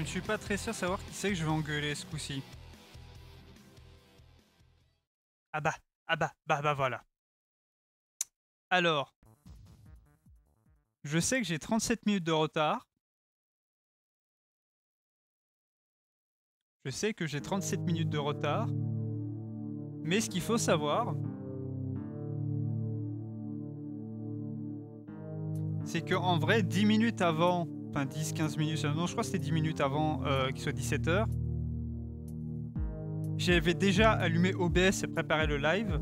ne suis pas très sûr de savoir qui c'est que je vais engueuler ce coup-ci. Ah bah voilà. Alors, je sais que j'ai 37 minutes de retard. Je sais que j'ai 37 minutes de retard. Mais ce qu'il faut savoir, c'est qu'en vrai, 10 minutes avant, enfin 10-15 minutes, non je crois que c'était 10 minutes avant qu'il soit 17h, j'avais déjà allumé OBS et préparé le live,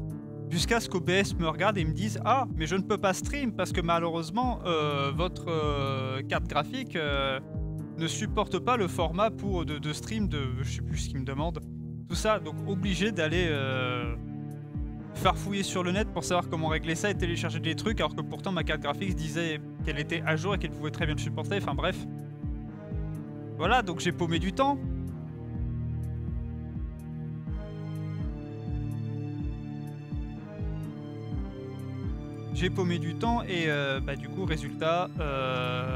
jusqu'à ce qu'OBS me regarde et me dise « Ah, mais je ne peux pas stream parce que malheureusement, votre carte graphique ne supporte pas le format pour de stream de... » je sais plus ce qu'il me demande. Tout ça, donc obligé d'aller farfouiller sur le net pour savoir comment régler ça et télécharger des trucs, alors que pourtant ma carte graphique disait qu'elle était à jour et qu'elle pouvait très bien le supporter, enfin bref. Voilà, donc j'ai paumé du temps. J'ai paumé du temps et bah, du coup, résultat,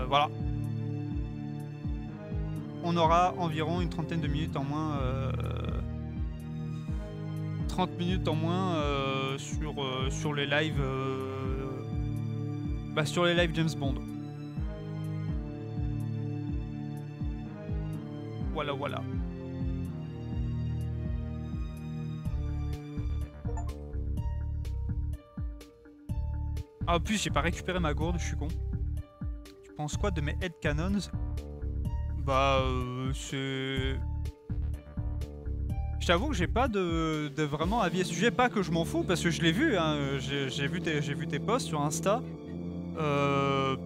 voilà. On aura environ une trentaine de minutes en moins, 30 minutes en moins sur les lives, bah, sur les lives James Bond. Voilà, voilà. Ah, en plus, j'ai pas récupéré ma gourde, je suis con. Tu penses quoi de mes headcanons? Bah, c'est... Je t'avoue que j'ai pas de vraiment avis à ce sujet. Pas que je m'en fous, parce que je l'ai vu, hein. J'ai vu tes posts sur Insta. Bah,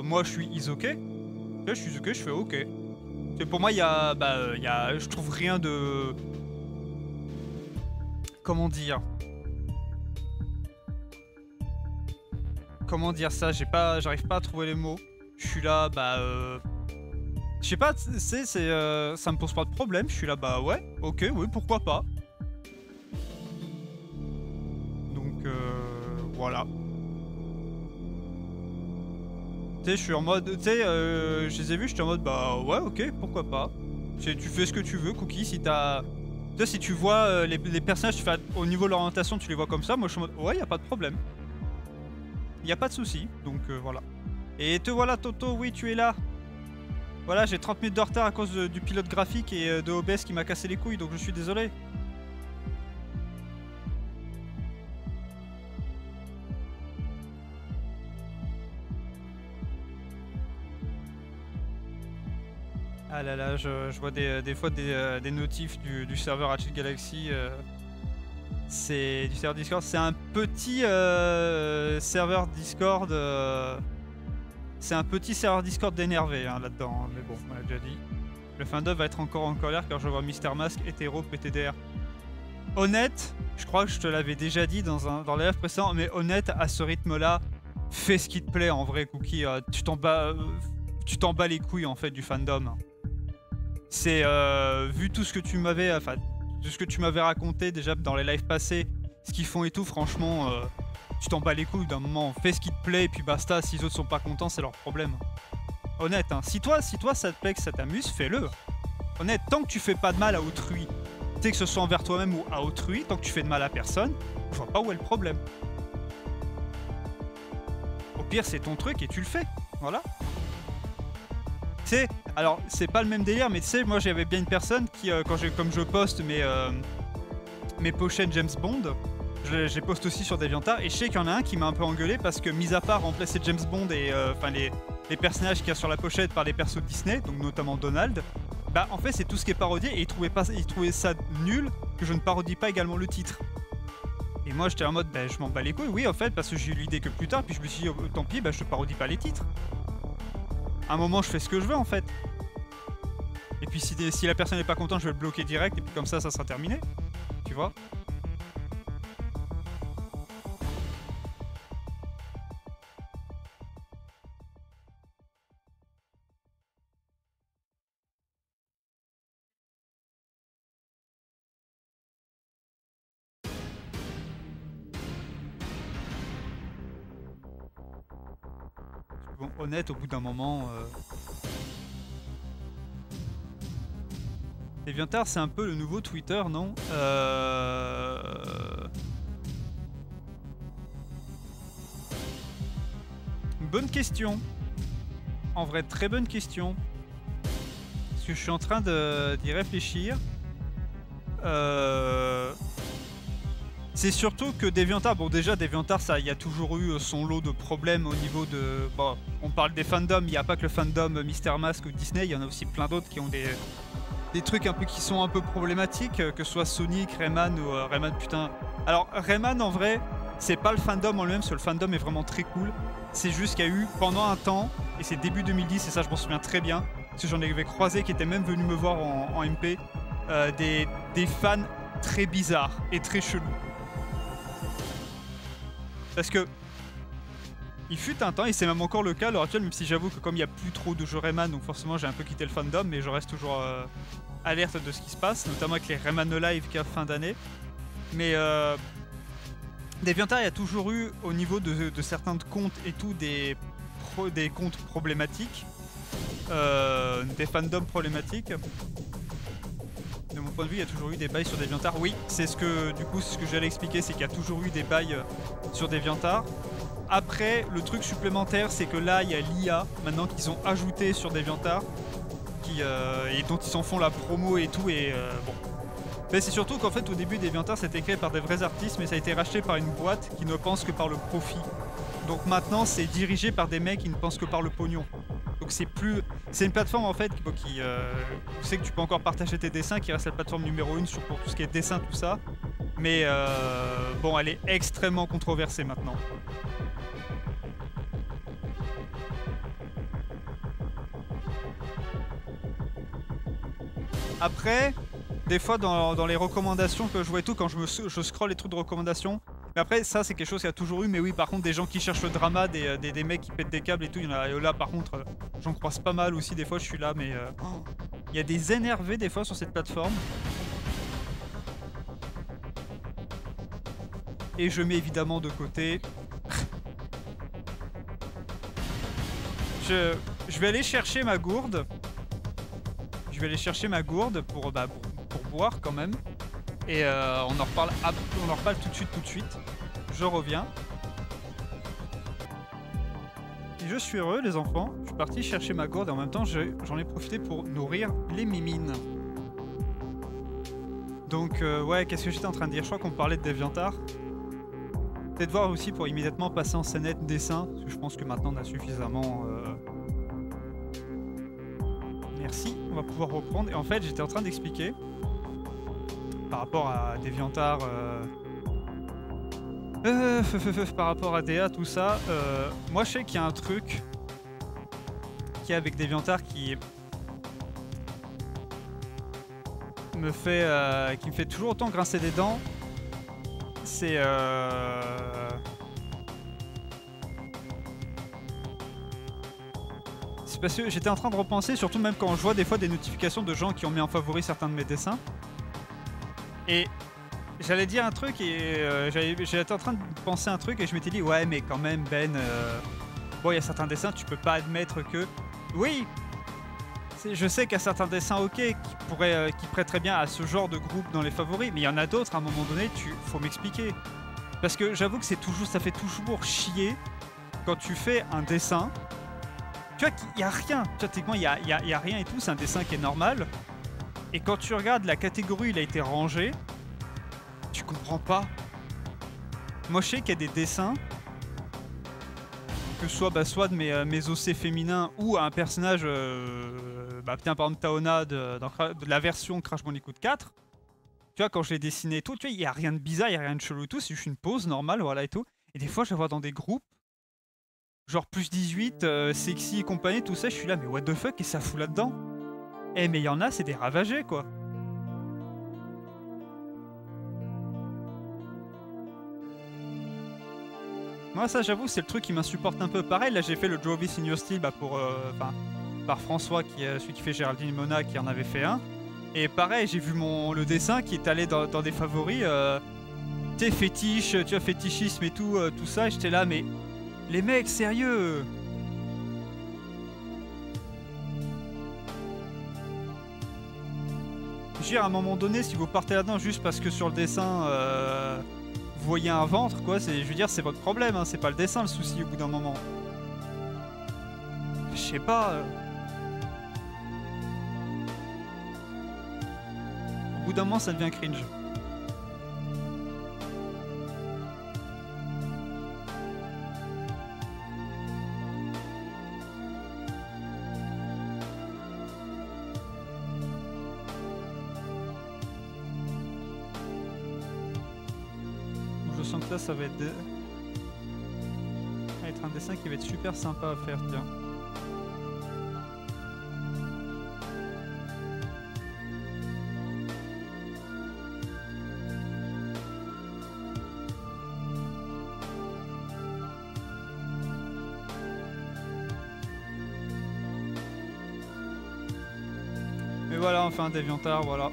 moi, je suis is ok. Je suis ok, je fais ok. Pour moi, il y a... Bah, je trouve rien de... Comment dire? Comment dire ça? J'arrive pas à trouver les mots. Je suis là, bah... Je sais pas, ça me pose pas de problème. Je suis là, bah ouais, ok, oui, pourquoi pas. Donc, voilà. Tu sais, je suis en mode, tu sais, je les ai vus, j'étais en mode, bah ouais, ok, pourquoi pas. Tu fais ce que tu veux, Cookie, si t'as... Tu sais, si tu vois les personnages, tu fais, au niveau de l'orientation, tu les vois comme ça, moi je suis en mode, ouais, y a pas de problème. Y a pas de souci, donc voilà. Et te voilà, Toto, oui, tu es là. Voilà, j'ai 30 minutes de retard à cause du pilote graphique et de OBS qui m'a cassé les couilles, donc je suis désolé. Ah là là, je vois des fois des notifs du serveur Ratchet Galaxy. C'est du serveur Discord. C'est un petit serveur Discord. C'est un petit serveur Discord d'énervé hein, là-dedans. Mais bon, on l'a déjà dit. Le fandom va être encore en colère car je vois Mister Mask, hétéro, PTDR. Honnête, je crois que je te l'avais déjà dit dans les lives précédents, mais honnête, à ce rythme-là, fais ce qui te plaît en vrai, Cookie. Tu t'en bats les couilles en fait du fandom. C'est vu tout ce que tu m'avais, enfin, tout ce que tu m'avais raconté déjà dans les lives passés, ce qu'ils font et tout, franchement, tu t'en bats les couilles d'un moment. Fais ce qui te plaît et puis basta. Si les autres sont pas contents, c'est leur problème. Honnête, hein. Si toi ça te plaît, que ça t'amuse, fais-le. Honnête, tant que tu fais pas de mal à autrui, tu sais que ce soit envers toi-même ou à autrui, tant que tu fais de mal à personne, je vois pas où est le problème. Au pire, c'est ton truc et tu le fais. Voilà. Tu sais, alors c'est pas le même délire, mais tu sais, moi j'avais bien une personne qui, comme je poste mes pochettes James Bond, je les poste aussi sur DeviantArt, et je sais qu'il y en a un qui m'a un peu engueulé parce que, mis à part remplacer James Bond et enfin les personnages qu'il y a sur la pochette par les persos de Disney, donc notamment Donald, bah en fait c'est tout ce qui est parodié et il trouvait ça nul que je ne parodie pas également le titre. Et moi j'étais en mode, bah je m'en bats les couilles, oui en fait, parce que j'ai eu l'idée que plus tard, puis je me suis dit, oh, tant pis, bah je parodie pas les titres. À un moment je fais ce que je veux en fait. Et puis si la personne n'est pas contente, je vais le bloquer direct et puis comme ça sera terminé. Tu vois? Bon, honnête, au bout d'un moment... DeviantArt, c'est un peu le nouveau Twitter, non? Bonne question. En vrai, très bonne question. Parce que je suis en train d'y réfléchir. C'est surtout que DeviantArt, bon déjà DeviantArt, il y a toujours eu son lot de problèmes au niveau de... Bon, on parle des fandoms, il n'y a pas que le fandom Mister Mask ou Disney, il y en a aussi plein d'autres qui ont des trucs un peu qui sont un peu problématiques, que ce soit Sonic, Rayman ou Rayman, putain. Alors Rayman en vrai, c'est pas le fandom en lui-même, parce que le fandom est vraiment très cool. C'est juste qu'il y a eu pendant un temps, et c'est début 2010, et ça je m'en souviens très bien, parce que j'en avais croisé qui étaient même venus me voir en MP, des fans très bizarres et très chelous. Parce que il fut un temps, et c'est même encore le cas à l'heure actuelle, même si j'avoue que comme il n'y a plus trop de jeux Rayman, donc forcément j'ai un peu quitté le fandom, mais je reste toujours alerte de ce qui se passe, notamment avec les Rayman Live qu'il y a fin d'année. Mais DeviantArt, il y a toujours eu, au niveau de certains comptes et tout, des comptes problématiques, des fandoms problématiques. De mon point de vue, il y a toujours eu des bails sur DeviantArt. Oui, c'est ce que j'allais expliquer, c'est qu'il y a toujours eu des bails sur DeviantArt. Après, le truc supplémentaire, c'est que là, il y a l'IA, maintenant qu'ils ont ajouté sur DeviantArt, et dont ils en font la promo et tout, et bon. Mais c'est surtout qu'en fait, au début, DeviantArt, c'était créé par des vrais artistes, mais ça a été racheté par une boîte qui ne pense que par le profit. Donc maintenant, c'est dirigé par des mecs qui ne pensent que par le pognon. Donc c'est une plateforme en fait qui tu sais que tu peux encore partager tes dessins, qui reste la plateforme numéro 1 pour tout ce qui est dessin, tout ça. Mais bon, elle est extrêmement controversée maintenant. Après, des fois dans les recommandations que je vois et tout, quand je scrolle les trucs de recommandations, mais après ça c'est quelque chose qu'il y a toujours eu, mais oui par contre des gens qui cherchent le drama, des mecs qui pètent des câbles et tout, il y en a là par contre j'en croise pas mal aussi, des fois je suis là, mais il y a des énervés des fois sur cette plateforme. Et je mets évidemment de côté. Je vais aller chercher ma gourde. Je vais aller chercher ma gourde pour boire quand même. Et on en reparle tout de suite. Je reviens. Et je suis heureux les enfants. Je suis parti chercher ma gourde et en même temps j'en ai profité pour nourrir les mimines. Donc ouais, qu'est-ce que j'étais en train de dire? Je crois qu'on parlait de DeviantArt. Peut-être voir aussi pour immédiatement passer en scénette dessin, parce que je pense que maintenant on a suffisamment... Merci, on va pouvoir reprendre. Et en fait, j'étais en train d'expliquer, par rapport à DeviantArt, par rapport à DA, tout ça, moi je sais qu'il y a un truc qui est avec DeviantArt qui me fait toujours autant grincer des dents. C'est parce que j'étais en train de repenser, surtout même quand je vois des fois des notifications de gens qui ont mis en favori certains de mes dessins. Et j'allais dire un truc et j'étais en train de penser un truc et je m'étais dit ouais mais quand même Ben, bon il y a certains dessins tu peux pas admettre que... Oui, je sais qu'il y a certains dessins ok qui prêteraient bien à ce genre de groupe dans les favoris, mais il y en a d'autres à un moment donné, faut m'expliquer. Parce que j'avoue que ça fait toujours chier quand tu fais un dessin. Tu vois qu'il n'y a rien, tu vois, techniquement il y a rien et tout, c'est un dessin qui est normal. Et quand tu regardes la catégorie où il a été rangé, tu comprends pas. Moi je sais qu'il y a des dessins, que ce soit de mes OC féminins ou un personnage, tiens par exemple Taona de la version Crash Bandicoot 4. Tu vois, quand je l'ai dessiné et tout, tu vois, il n'y a rien de bizarre, il n'y a rien de chelou et tout, c'est juste une pose normale, voilà et tout. Et des fois je la vois dans des groupes, genre plus 18, sexy et compagnie, tout ça, je suis là, mais what the fuck, qu'est-ce que ça fout là-dedans? Eh, mais il y en a, c'est des ravagés, quoi. Moi, ça, j'avoue, c'est le truc qui m'insupporte un peu. Pareil, là, j'ai fait le Draw This in Your Style par François, qui est celui qui fait Géraldine et Mona, qui en avait fait un. Et pareil, j'ai vu le dessin qui est allé dans des favoris, tu sais, fétiche, tu vois, fétichisme et tout ça, et j'étais là, mais... Les mecs, sérieux! Je veux dire, à un moment donné, si vous partez là-dedans juste parce que sur le dessin, vous voyez un ventre, quoi, je veux dire, c'est votre problème, hein, c'est pas le dessin le souci au bout d'un moment. Je sais pas. Au bout d'un moment, ça devient cringe. Je sens que là, ça va être, un dessin qui va être super sympa à faire, tiens. Mais voilà, enfin, DeviantArt, voilà.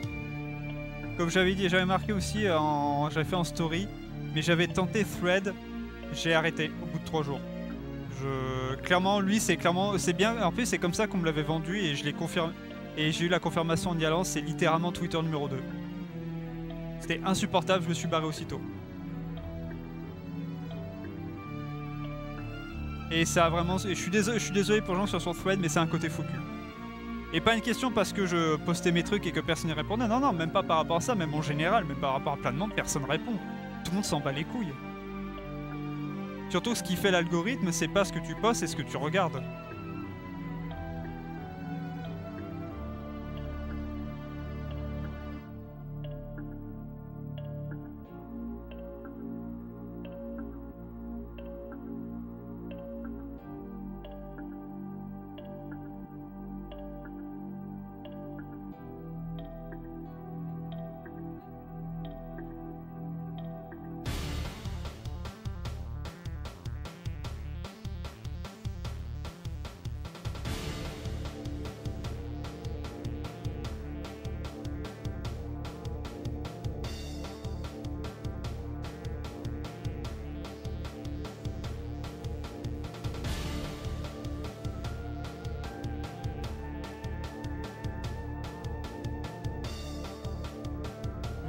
Comme j'avais dit, j'avais marqué aussi, j'avais fait en story, mais j'avais tenté Thread, j'ai arrêté au bout de 3 jours. Clairement, lui, c'est bien. En plus, c'est comme ça qu'on me l'avait vendu et je l'ai confirmé. Et j'ai eu la confirmation en y allant, c'est littéralement Twitter numéro 2. C'était insupportable, je me suis barré aussitôt. Et ça a vraiment. Je suis désolé pour les gens qui sont sur Thread, mais c'est un côté faux cul. Et pas une question parce que je postais mes trucs et que personne n'y répondait. Non, non, même pas par rapport à ça, même en général, même par rapport à plein de monde, personne répond. Tout le monde s'en bat les couilles. Surtout, ce qui fait l'algorithme, c'est pas ce que tu postes, c'est ce que tu regardes.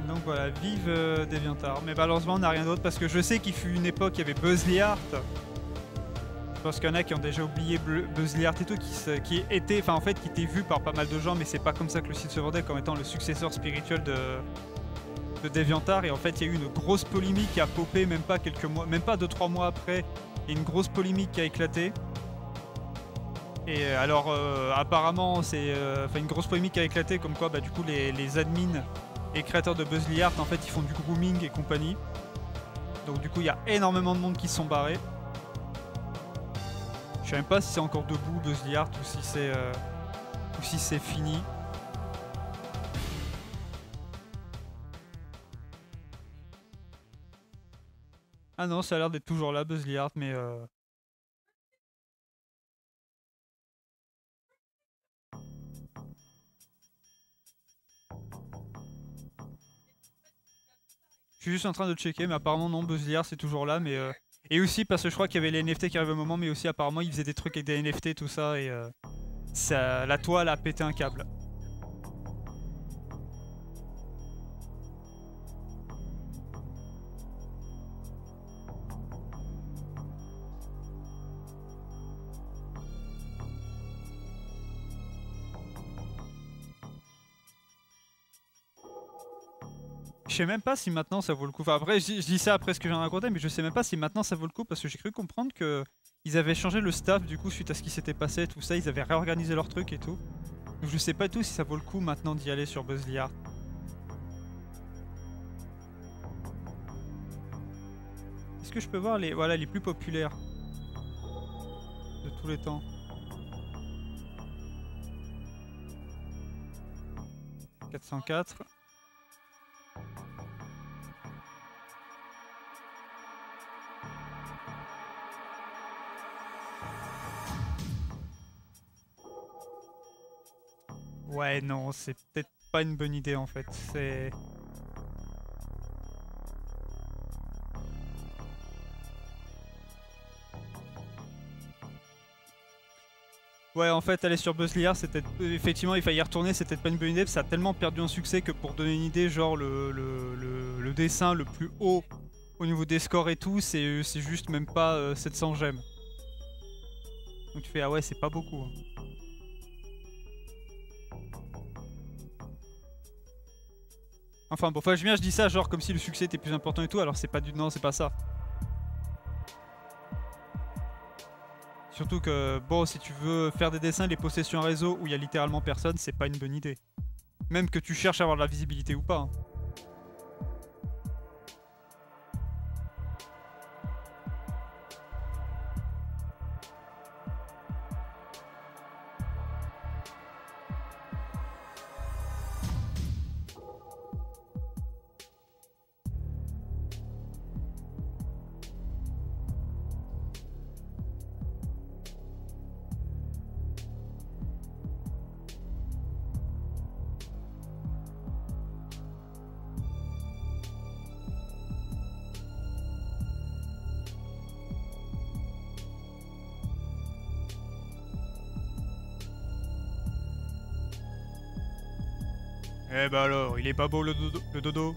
Donc voilà, vive DeviantArt. Mais malheureusement, on n'a rien d'autre parce que je sais qu'il fut une époque, il y avait BuzzlyArt. Je pense qu'il y en a qui ont déjà oublié BuzzlyArt et tout, qui était vu par pas mal de gens, mais c'est pas comme ça que le site se vendait, comme étant le successeur spirituel de DeviantArt. Et en fait, il y a eu une grosse polémique qui a popé même pas quelques mois, même pas 2-3 mois après, et une grosse polémique qui a éclaté. Et alors, apparemment, c'est une grosse polémique qui a éclaté, comme quoi, bah, du coup, les admins et créateurs de BuzzlyArt, en fait, ils font du grooming et compagnie. Donc, du coup, il y a énormément de monde qui se sont barrés. Je sais même pas si c'est encore debout BuzzlyArt ou si c'est fini. Ah non, ça a l'air d'être toujours là BuzzlyArt, mais je suis juste en train de checker, mais apparemment non, BuzzlyArt c'est toujours là, mais et aussi parce que je crois qu'il y avait les NFT qui arrivaient au moment, mais aussi apparemment ils faisaient des trucs avec des NFT tout ça et la toile a pété un câble. Je sais même pas si maintenant ça vaut le coup. Enfin, après, je dis ça après ce que j'ai raconté, mais je sais même pas si maintenant ça vaut le coup parce que j'ai cru comprendre que ils avaient changé le staff du coup suite à ce qui s'était passé, tout ça. Ils avaient réorganisé leur truc et tout. Donc je sais pas du tout si ça vaut le coup maintenant d'y aller sur BuzzlyArt. Est-ce que je peux voir les plus populaires de tous les temps? « 404. Ouais, non, c'est peut-être pas une bonne idée en fait. C'est... Ouais, en fait, aller sur BuzzLear, c'était effectivement, il fallait y retourner, c'était pas une bonne idée, ça a tellement perdu en succès que pour donner une idée, genre le dessin le plus haut au niveau des scores et tout, c'est juste même pas 700 gemmes. Donc tu fais, ah ouais, c'est pas beaucoup. Hein. Enfin bon, je dis ça genre comme si le succès était plus important et tout, alors c'est pas du... Non, c'est pas ça. Surtout que, bon, si tu veux faire des dessins, les possessions réseau où il y a littéralement personne, c'est pas une bonne idée. Même que tu cherches à avoir de la visibilité ou pas. Hein. Eh bah alors, il est pas beau le dodo, le dodo.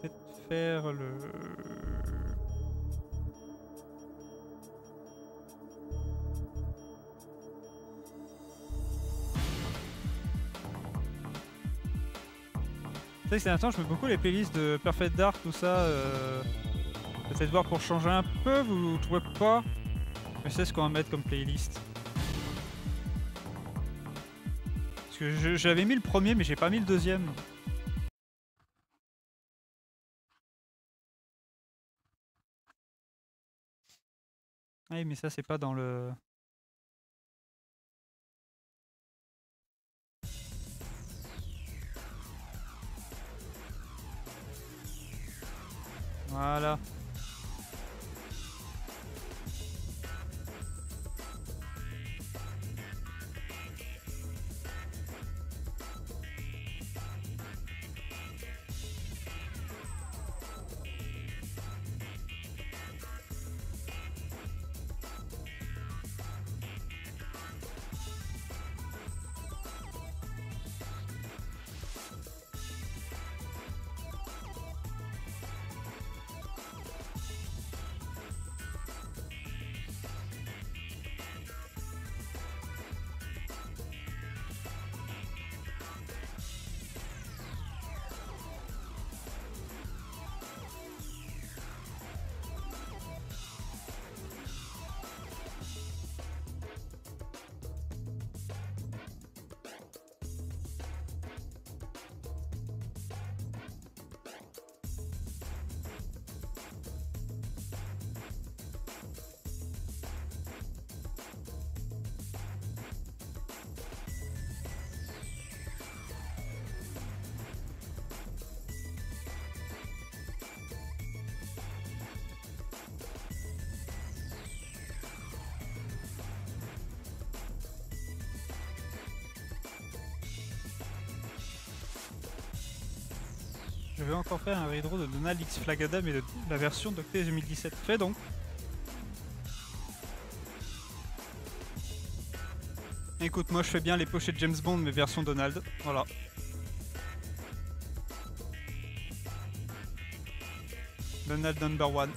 Peut-être faire le... Tu sais que c'est un temps, je mets beaucoup les playlists de Perfect Dark, tout ça. Peut-être voir pour changer un peu, vous trouvez pas? Je sais ce qu'on va mettre comme playlist. Parce que j'avais mis le premier, mais j'ai pas mis le deuxième. Ah oui, mais ça, c'est pas dans le... Voilà. Je vais encore faire un redraw de Donald X Flagada, mais de la version d'Octet 2017. Fais donc. Écoute, moi je fais bien les pochettes James Bond, mais version Donald. Voilà. Donald number one.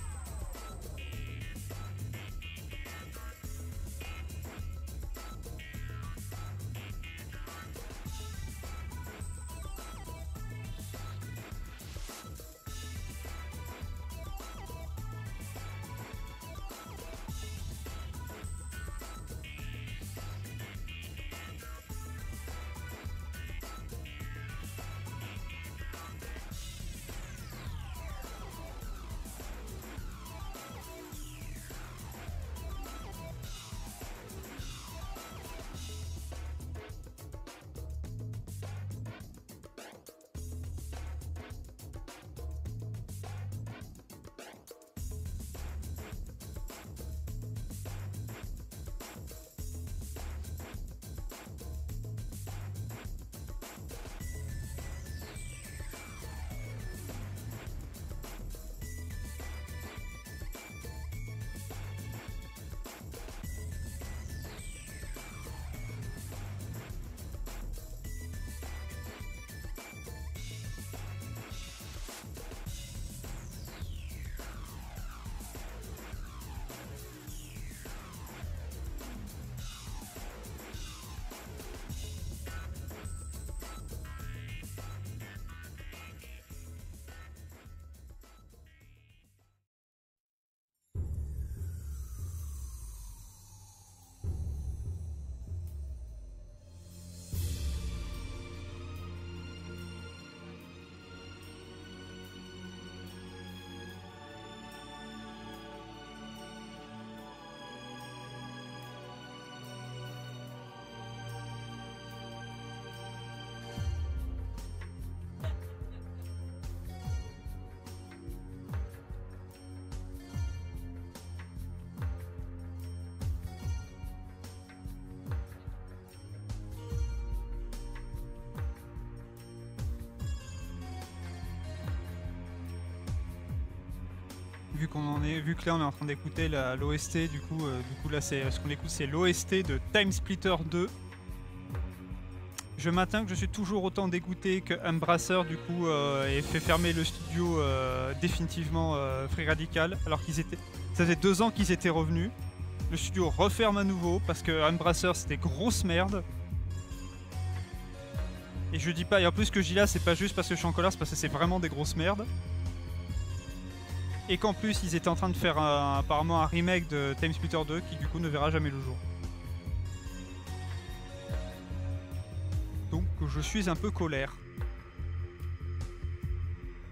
vu vu que là on est en train d'écouter l'OST, du coup là c'est ce qu'on écoute, c'est l'OST de Time Splitter 2. Je maintiens que je suis toujours autant dégoûté que Embracer du coup ait fait fermer le studio définitivement Free Radical, alors qu'ils étaient, ça faisait 2 ans qu'ils étaient revenus. Le studio referme à nouveau parce que Embracer c'était grosse merde. Et je dis pas, et en plus ce que je dis là c'est pas juste parce que je suis en colère, c'est parce que c'est vraiment des grosses merdes. Et qu'en plus ils étaient en train de faire apparemment un remake de Time Splitter 2 qui du coup ne verra jamais le jour. Donc je suis un peu colère.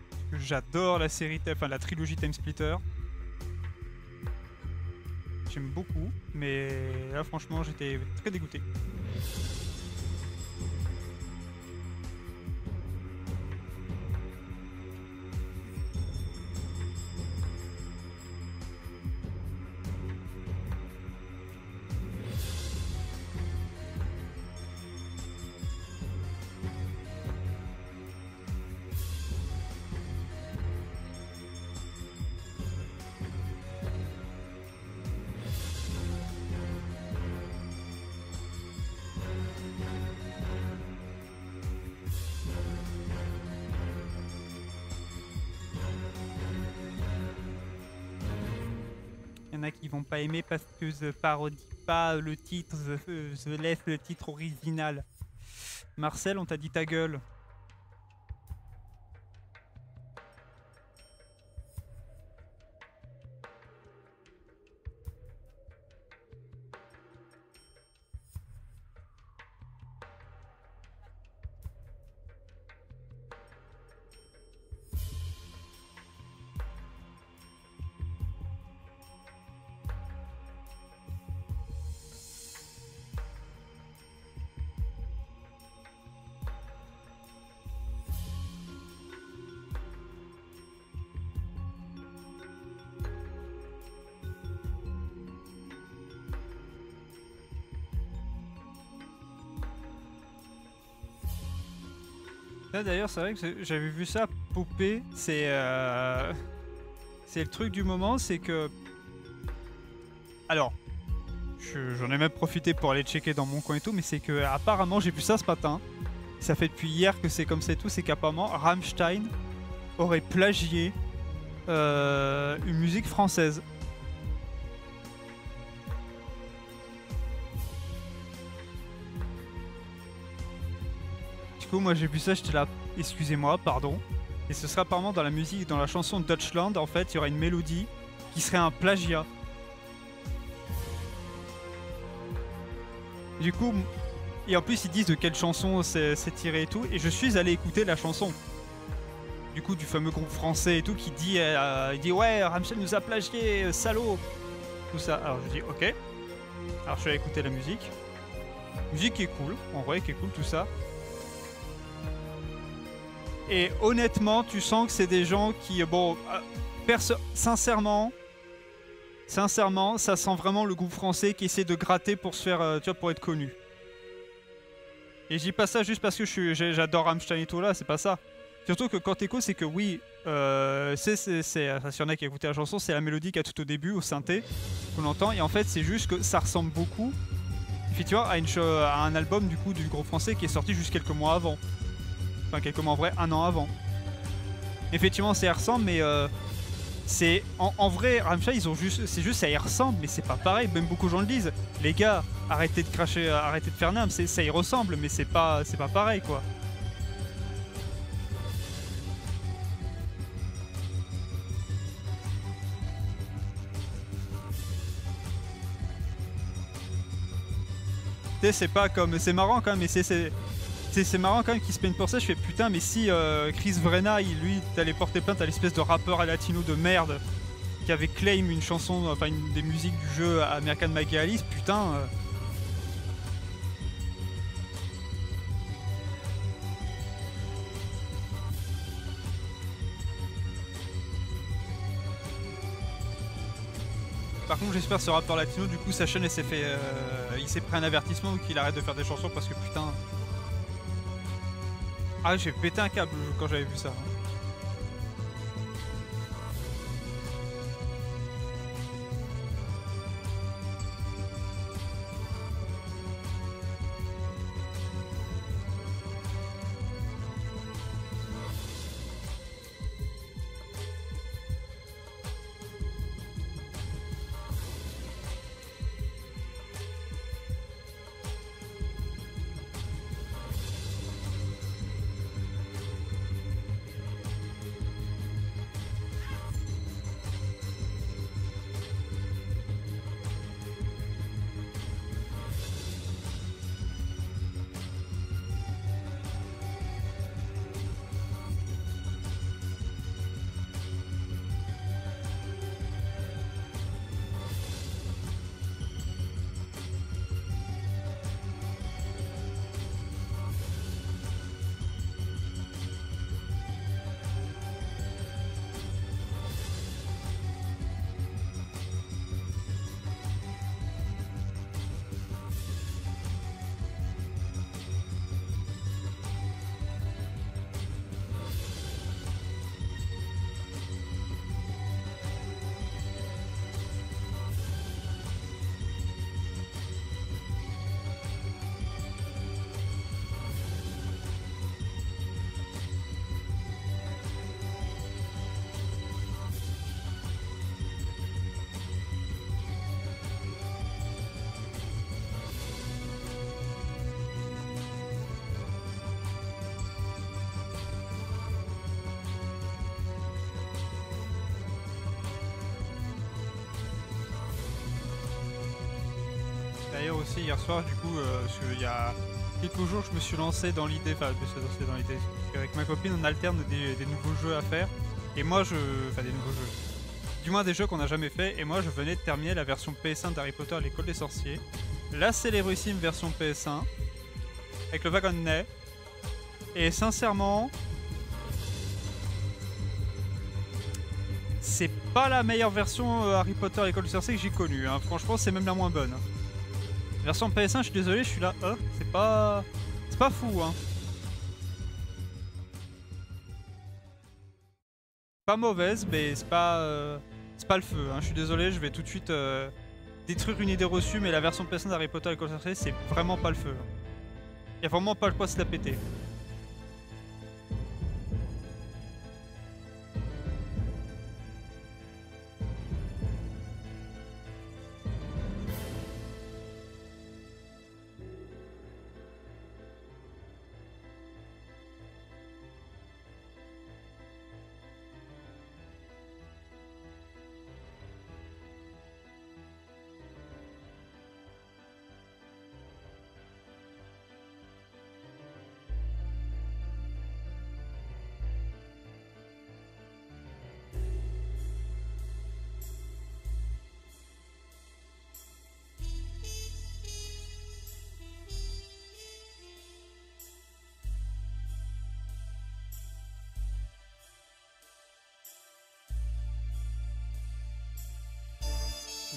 Parce que j'adore la série, enfin la trilogie Time Splitter. J'aime beaucoup, mais là franchement j'étais très dégoûté. Qui vont pas aimer parce que je parodie pas le titre, je laisse le titre original. Marcel, on t'a dit ta gueule. Là d'ailleurs c'est vrai que j'avais vu ça popper, c'est le truc du moment, c'est que... Alors, j'en ai même profité pour aller checker dans mon coin et tout, mais c'est que apparemment j'ai vu ça ce matin, ça fait depuis hier que c'est comme ça et tout, c'est qu'apparemment Rammstein aurait plagié une musique française. Moi j'ai vu ça, j'étais là, excusez-moi, pardon. Et ce sera apparemment dans la musique, dans la chanson Deutschland, en fait, il y aura une mélodie qui serait un plagiat. Du coup, et en plus ils disent de quelle chanson c'est tiré et tout, et je suis allé écouter la chanson. Du coup, du fameux groupe français et tout, qui dit, il dit ouais, Rammstein nous a plagié, salaud. Tout ça. Alors je dis ok. Alors je suis allé écouter la musique. Musique qui est cool, en vrai, qui est cool tout ça. Et honnêtement, tu sens que c'est des gens qui, bon, sincèrement, ça sent vraiment le groupe français qui essaie de gratter pour se faire, tu vois, pour être connu. Et je dis pas ça juste parce que j'adore Rammstein et tout là, c'est pas ça. Surtout que quand t'écoutes, c'est que oui, s'il y en a qui écoutent la chanson, c'est la mélodie qu'il y a tout au début, au synthé, qu'on entend. Et en fait, c'est juste que ça ressemble beaucoup, effectivement, à un album du coup du groupe français qui est sorti juste quelques mois avant. Enfin, quelques mois en vrai, 1 an avant. Effectivement, ça y ressemble, mais c'est en vrai, Rammstein, ils ont juste, c'est juste ça y ressemble, mais c'est pas pareil. Même beaucoup de gens le disent. Les gars, arrêtez de cracher, arrêtez de faire n'importe, ça y ressemble, mais c'est pas pareil, quoi. Tu sais, c'est pas comme, c'est marrant quand même, mais c'est marrant quand même qu'ils se plaignent pour ça. Je fais putain, mais si Chris Vrenna, lui, t'allait porter plainte à l'espèce de rappeur latino de merde qui avait claim une chanson, enfin une des musiques du jeu American Mega Alice, putain. Par contre, j'espère que ce rappeur latino, du coup, sa chaîne, elle s'est fait, il s'est pris un avertissement ou qu'il arrête de faire des chansons parce que putain. Ah, j'ai pété un câble quand j'avais vu ça. aussi hier soir, du coup, parce qu'il y a quelques jours, je me suis lancé dans l'idée, enfin, je me suis lancé dans l'idée, parce qu'avec ma copine, on alterne des nouveaux jeux à faire, et moi, enfin, des nouveaux jeux, du moins des jeux qu'on n'a jamais fait, et moi, je venais de terminer la version PS1 d'Harry Potter à l'école des sorciers, la célébrissime version PS1, avec le wagon de nez, et sincèrement, c'est pas la meilleure version Harry Potter l'école des sorciers que j'ai connue, hein. Franchement, c'est même la moins bonne. Version PS1, je suis désolé, je suis là, c'est pas fou, hein. Pas mauvaise, mais c'est pas le feu, hein. Je suis désolé, je vais tout de suite détruire une idée reçue, mais la version PS1 d'Harry Potter l'école des sorciers, c'est vraiment pas le feu. Y a vraiment pas le quoi se la péter.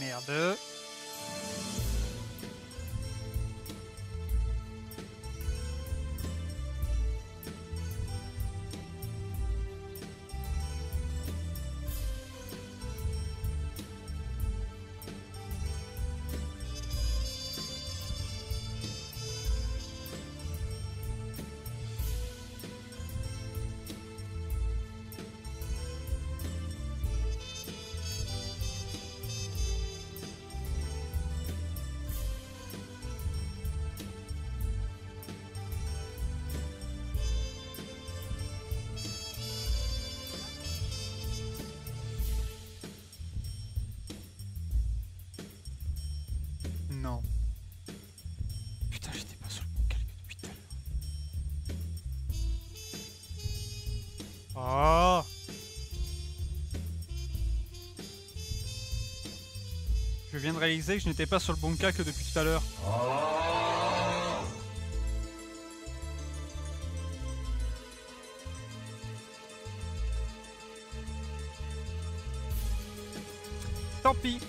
Merde. Non. Putain, j'étais pas sur le bon calque depuis tout à l'heure. Oh! Je viens de réaliser que je n'étais pas sur le bon calque depuis tout à l'heure. Tant pis.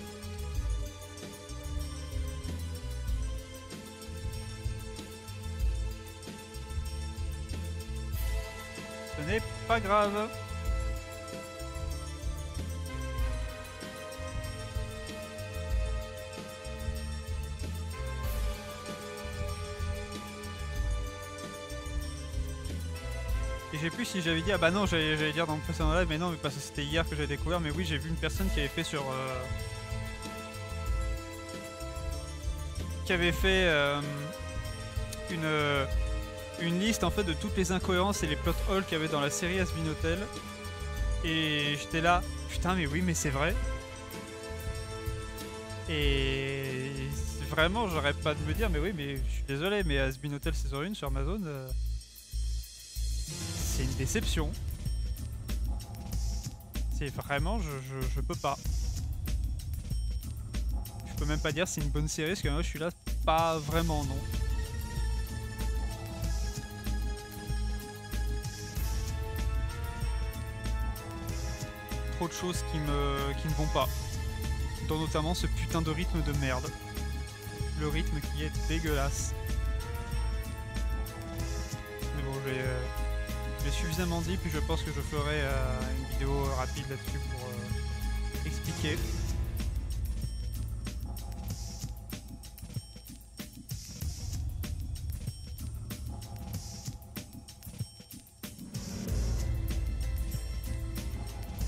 Ce n'est pas grave. Et j'ai plus si j'avais dit, ah bah non, j'allais dire dans le précédent live, mais non, mais parce que c'était hier que j'ai découvert, mais oui, j'ai vu une personne qui avait fait sur... qui avait fait une liste en fait de toutes les incohérences et les plot holes qu'il y avait dans la série Hazbin Hotel. Et j'étais là, putain mais oui mais c'est vrai. Et vraiment j'arrête pas de me dire mais oui mais je suis désolé mais Hazbin Hotel saison 1 sur Amazon c'est une déception. C'est vraiment je peux pas. Je peux même pas dire c'est une bonne série parce que moi je suis là pas vraiment non. Trop de choses qui ne vont pas. Dont notamment ce putain de rythme de merde. Le rythme qui est dégueulasse. Mais bon, j'ai suffisamment dit, puis je pense que je ferai une vidéo rapide là-dessus pour expliquer.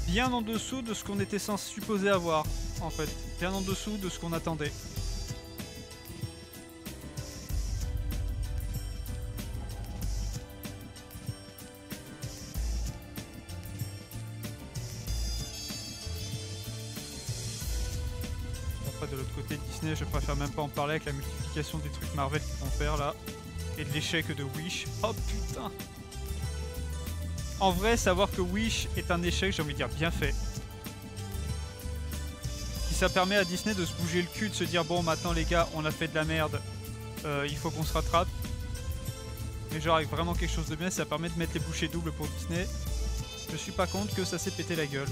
Bien en dessous de ce qu'on était censé supposer avoir, en fait. Bien en dessous de ce qu'on attendait. après de l'autre côté de Disney, je préfère même pas en parler avec la multiplication des trucs Marvel qu'ils vont faire là. Et de l'échec de Wish. Oh putain. En vrai, savoir que Wish est un échec, j'ai envie de dire bien fait. Si ça permet à Disney de se bouger le cul, de se dire bon maintenant les gars, on a fait de la merde, il faut qu'on se rattrape. Mais genre avec vraiment quelque chose de bien, ça permet de mettre les bouchées doubles pour Disney. Je suis pas contre que ça s'est pété la gueule.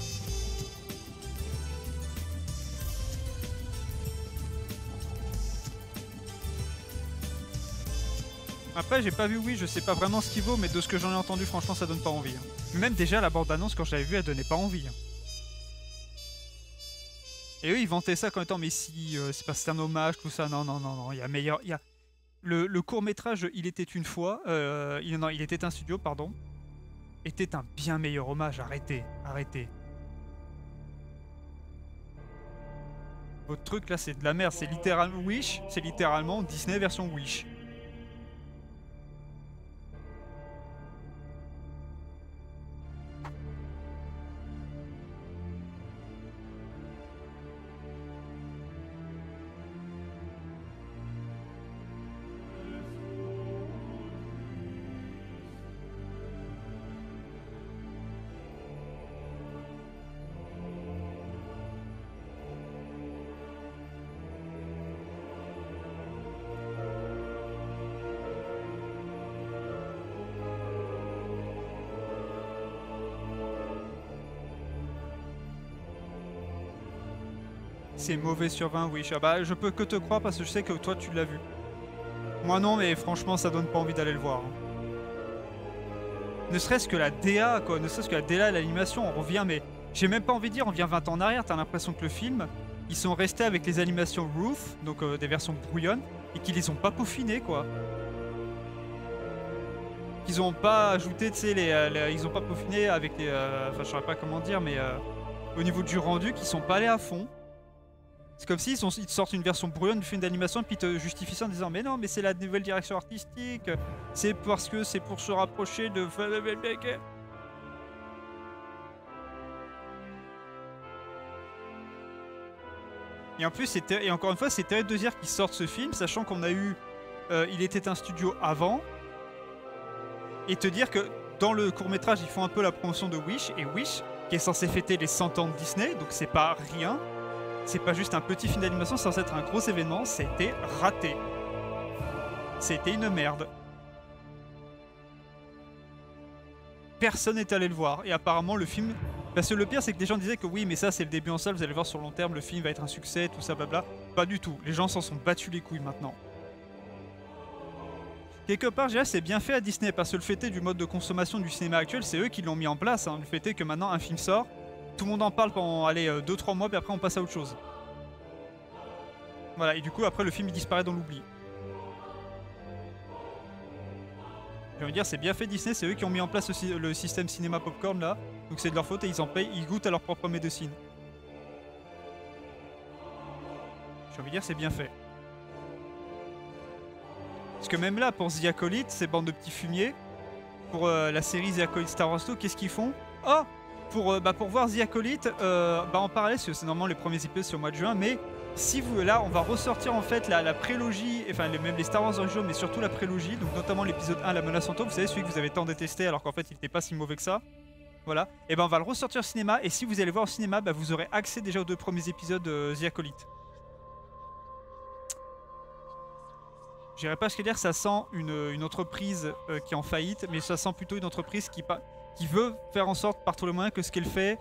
Après j'ai pas vu Wish, je sais pas vraiment ce qu'il vaut, mais de ce que j'en ai entendu franchement ça donne pas envie. Hein. Même déjà la bande-annonce quand je l'avais vue elle donnait pas envie. Hein. Et eux ils vantaient ça comme étant mais si c'est pas un hommage tout ça, non, il y a meilleur. Il y a... Le court-métrage Il était une fois, il était un studio, pardon, était un bien meilleur hommage, arrêtez. Votre truc là c'est de la merde, c'est littéralement Wish, c'est littéralement Disney version Wish. C'est mauvais sur 20, Wish. Ah bah je peux que te croire parce que je sais que toi tu l'as vu. Moi non, mais franchement ça donne pas envie d'aller le voir. Ne serait-ce que la DA, quoi. Ne serait-ce que la DA, l'animation, on revient, mais j'ai même pas envie de dire, on revient 20 ans en arrière. T'as l'impression que le film, ils sont restés avec les animations Roof, donc des versions brouillonnes, et qu'ils les ont pas peaufinées, quoi. Qu'ils ont pas ajouté, tu sais, ils ont pas peaufiné avec les. Enfin, je saurais pas comment dire, mais au niveau du rendu, qu'ils sont pas allés à fond. C'est comme s'ils te sortent une version brouillonne du film d'animation et puis te justifient ça en disant mais non mais c'est la nouvelle direction artistique, c'est parce que c'est pour se rapprocher de... Et en plus, et encore une fois, c'est terrible de dire qu'ils sortent ce film, sachant qu'on a eu Il était un studio avant, et te dire que dans le court-métrage, ils font un peu la promotion de Wish, et Wish, qui est censé fêter les 100 ans de Disney, donc c'est pas rien. C'est pas juste un petit film d'animation, c'est censé être un gros événement, c'était raté. C'était une merde. Personne n'est allé le voir, et apparemment le film... Parce que le pire c'est que des gens disaient que oui mais ça c'est le début en salle, vous allez voir sur long terme, le film va être un succès, tout ça blabla. Pas du tout, les gens s'en sont battus les couilles maintenant. Quelque part, je dirais c'est bien fait à Disney, parce que le fait est du mode de consommation du cinéma actuel, c'est eux qui l'ont mis en place. Hein. Le fait est que maintenant un film sort, tout le monde en parle pendant 2-3 mois, puis après on passe à autre chose. Voilà, et du coup après le film il disparaît dans l'oubli. J'ai envie de dire c'est bien fait Disney, c'est eux qui ont mis en place le système cinéma popcorn là, donc c'est de leur faute et ils en payent, ils goûtent à leur propre médecine. J'ai envie de dire c'est bien fait. Parce que même là pour The Acolyte, ces bandes de petits fumiers, pour la série The Acolyte Star Wars 2, qu'est-ce qu'ils font? Oh pour voir The Acolyte, en parallèle, parce que c'est normalement les premiers épisodes c'est au mois de juin, mais si vous, là, on va ressortir en fait la prélogie, enfin même les Star Wars originaux, mais surtout la prélogie, donc notamment l'épisode 1, La Menace Fantôme, vous savez, celui que vous avez tant détesté alors qu'en fait il n'était pas si mauvais que ça. Voilà, et on va le ressortir au cinéma, et si vous allez voir au cinéma, vous aurez accès déjà aux 2 premiers épisodes de The Acolyte. J'irais pas jusqu'à dire que ça sent une entreprise qui est en faillite, mais ça sent plutôt une entreprise qui veut faire en sorte par tous les moyens que ce qu'elle fait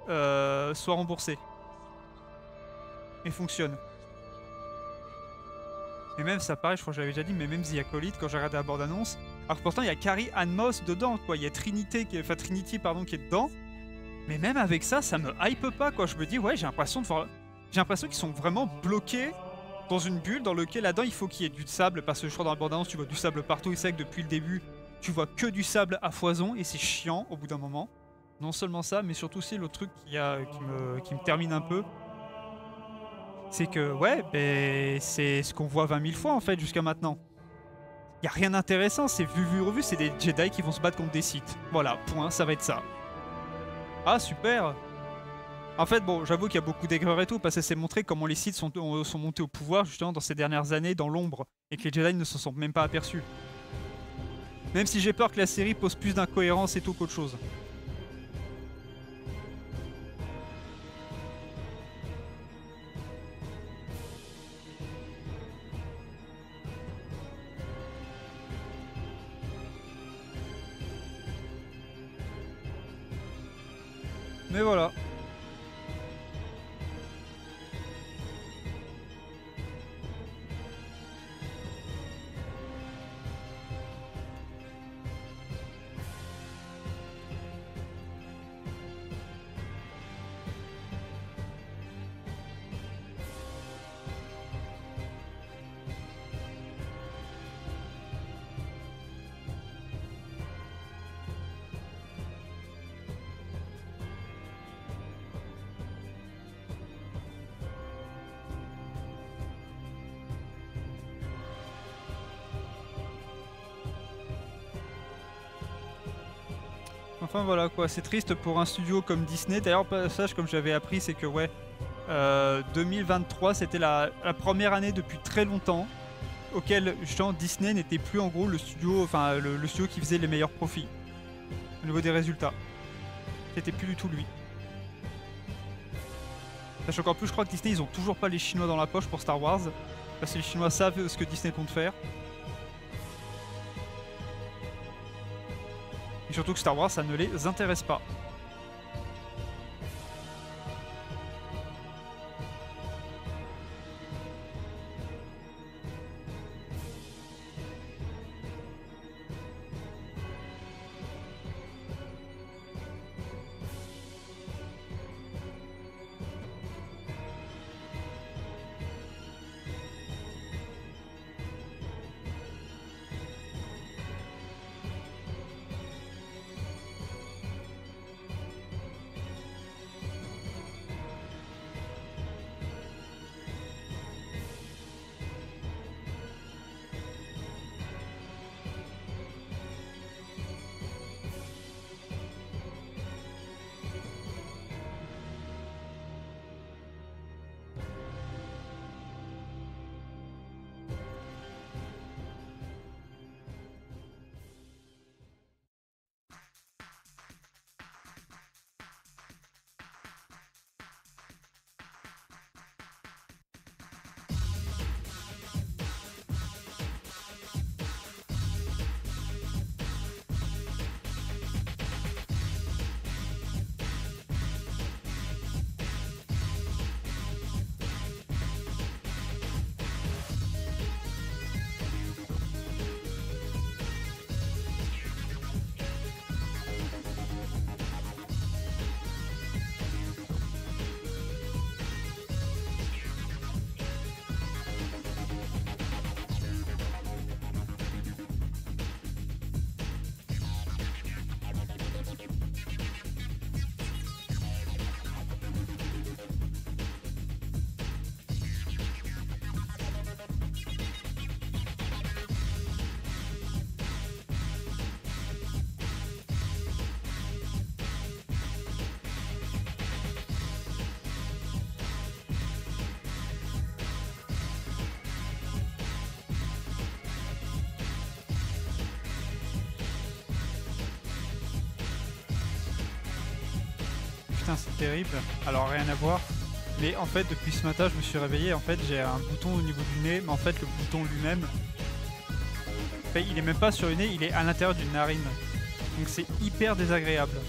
soit remboursé. Et fonctionne. Mais même ça pareil, je crois que j'avais déjà dit, mais même The Acolyte, quand j'ai regardé la bande-annonce, alors que pourtant il y a Carrie Ann Moss dedans, quoi, il y a Trinity qui est dedans, mais même avec ça, ça me hype pas, quoi. Je me dis, ouais, j'ai l'impression qu'ils sont vraiment bloqués dans une bulle dans laquelle là-dedans il faut qu'il y ait du sable, parce que je crois dans la bande-annonce tu vois du sable partout, et c'est vrai que depuis le début, tu vois que du sable à foison, et c'est chiant au bout d'un moment. Non seulement ça, mais surtout aussi l'autre truc qui me termine un peu, c'est que, ouais, c'est ce qu'on voit 20 000 fois en fait jusqu'à maintenant. Y a rien d'intéressant, c'est vu, revu, c'est des Jedi qui vont se battre contre des Sith. Voilà, point, ça va être ça. Ah, super! En fait, bon, j'avoue qu'il y a beaucoup d'aigreur et tout, parce que c'est montré comment les Sith sont montés au pouvoir, justement, dans ces dernières années, dans l'ombre, et que les Jedi ne s'en sont même pas aperçus. Même si j'ai peur que la série pose plus d'incohérences et tout qu'autre chose. Mais voilà. Enfin voilà quoi, c'est triste pour un studio comme Disney. D'ailleurs, passage comme j'avais appris, c'est que ouais, 2023 c'était la première année depuis très longtemps auquel justement Disney n'était plus en gros le studio, enfin le studio qui faisait les meilleurs profits au niveau des résultats. C'était plus du tout lui. Sachant qu'en plus je crois que Disney ils ont toujours pas les Chinois dans la poche pour Star Wars. Parce que les Chinois savent ce que Disney compte faire. Et surtout que Star Wars ça ne les intéresse pas. Putain, c'est terrible. Alors, rien à voir. Mais en fait, depuis ce matin, je me suis réveillé. En fait, j'ai un bouton au niveau du nez. Mais en fait, le bouton lui-même, il est même pas sur le nez, il est à l'intérieur d'une narine. Donc, c'est hyper désagréable.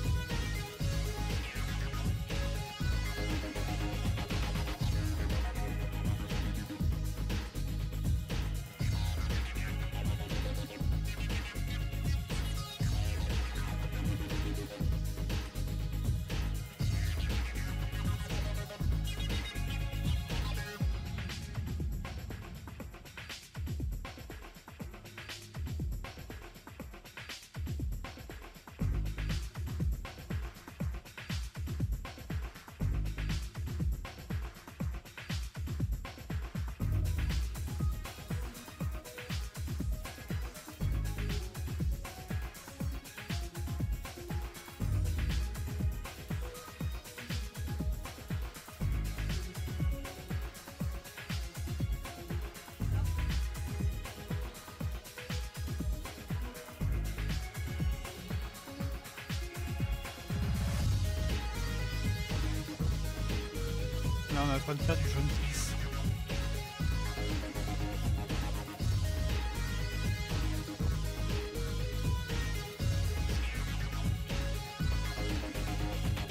on est en train de faire du jaune pisse.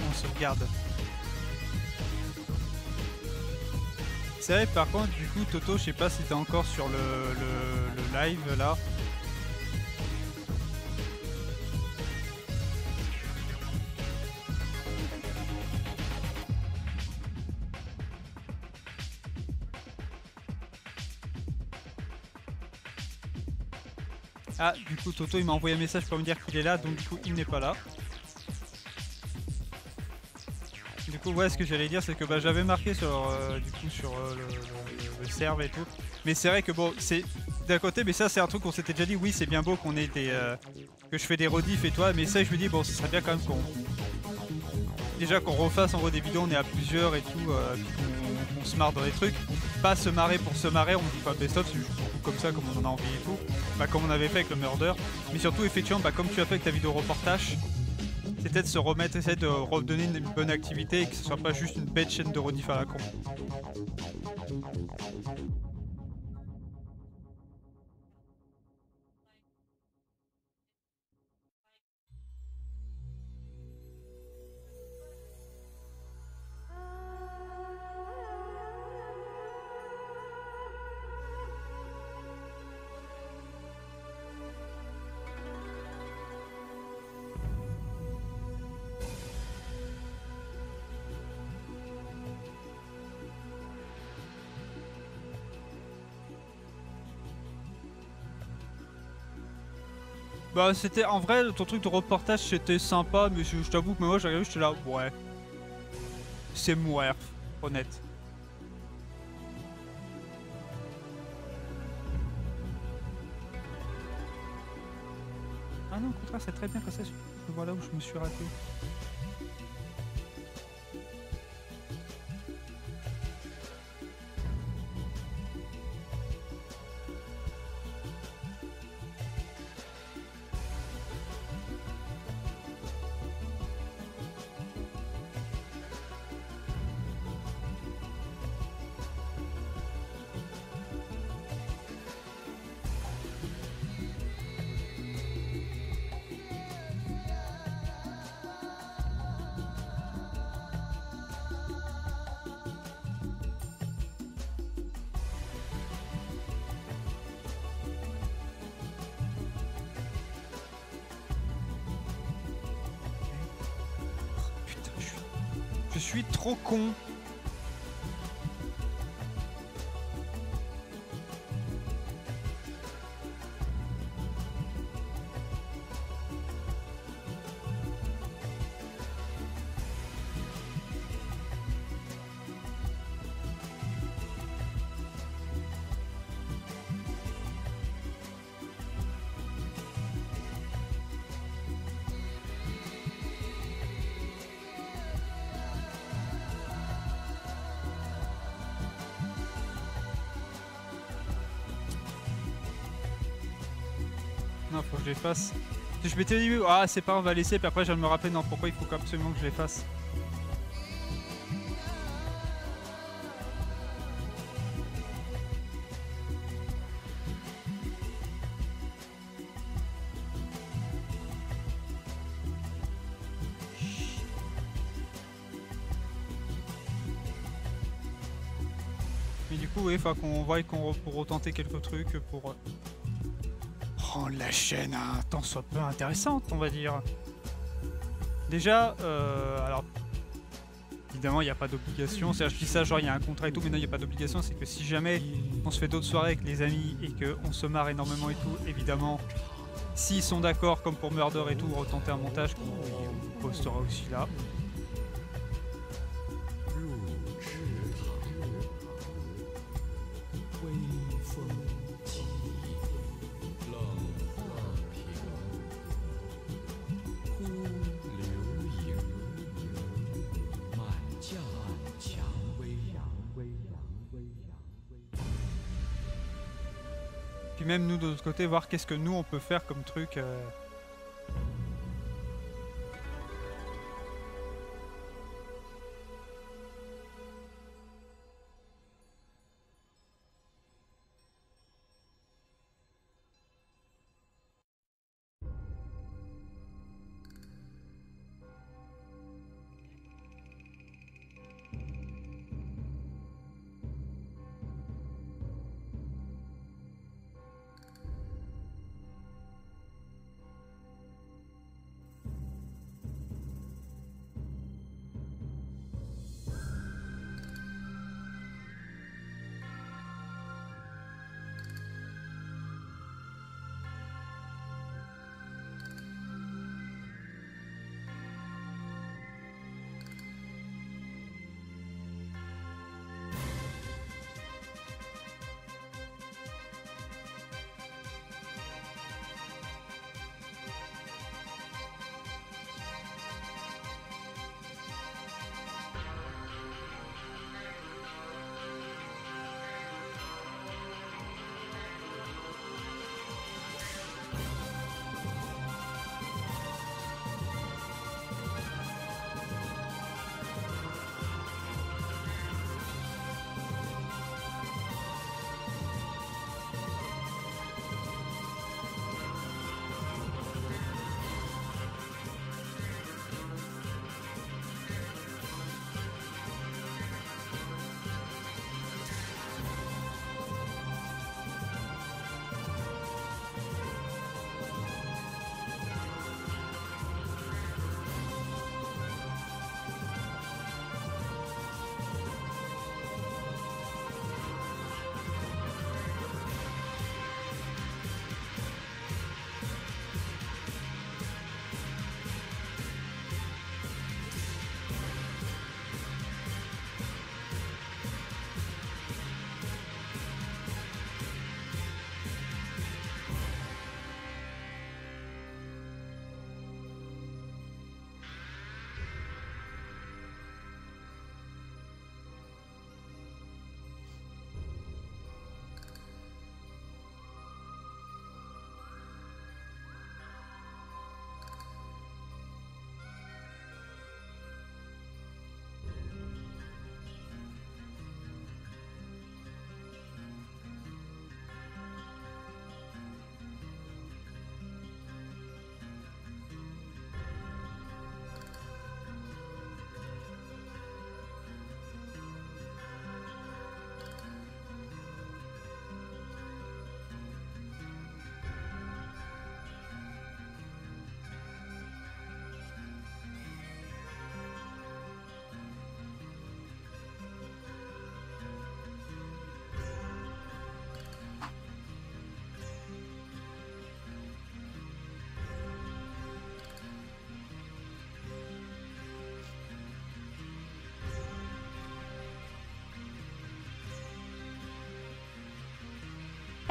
On sauvegarde. C'est vrai, par contre, du coup, Toto, je sais pas si t'es encore sur le live là. Ah, du coup, Toto, il m'a envoyé un message pour me dire qu'il est là, donc du coup, il n'est pas là. Du coup, ouais, ce que j'allais dire, c'est que bah, j'avais marqué sur, le serve et tout. Mais c'est vrai que bon, c'est d'un côté, mais ça, c'est un truc qu'on s'était déjà dit. Oui, c'est bien beau qu'on ait des, que je fais des rediffs et toi, mais ça, je me dis, bon, ce serait bien quand même qu'on. Déjà qu'on refasse en gros des vidéos, on est à plusieurs et tout, puis qu'on se marre dans les trucs. Pas se marrer pour se marrer, on dit pas best-of, c'est juste comme ça, comme on en a envie et tout. Bah, comme on avait fait avec le Murder. Mais surtout, effectivement, bah, comme tu as fait avec ta vidéo reportage. C'est peut-être se remettre, essayer de redonner une bonne activité et que ce soit pas juste une bête chaîne de rediff à la con. Bah c'était en vrai ton truc de reportage c'était sympa mais je t'avoue que moi j'ai regardé j'étais là ouais. C'est mourir, honnête. Ah non au contraire c'est très bien comme ça je vois là où je me suis raté. Je suis trop con. Non, faut que je l'efface. Je m'étais dit, ah c'est pas, on va laisser, puis après je viens de me rappeler, non, pourquoi il faut absolument que je l'efface. Mais du coup, oui, il faut qu'on voie pour retenter quelques trucs pour rendre la chaîne un tant soit peu intéressante, on va dire. Déjà, alors, évidemment, il n'y a pas d'obligation. C'est-à-dire, je dis ça, genre, il y a un contrat et tout, mais non, il n'y a pas d'obligation. C'est que si jamais on se fait d'autres soirées avec les amis et qu'on se marre énormément et tout, évidemment, s'ils sont d'accord, comme pour Murder et tout, retenter un montage qu'on postera aussi là. Puis même nous de l'autre côté, voir qu'est-ce que nous on peut faire comme truc.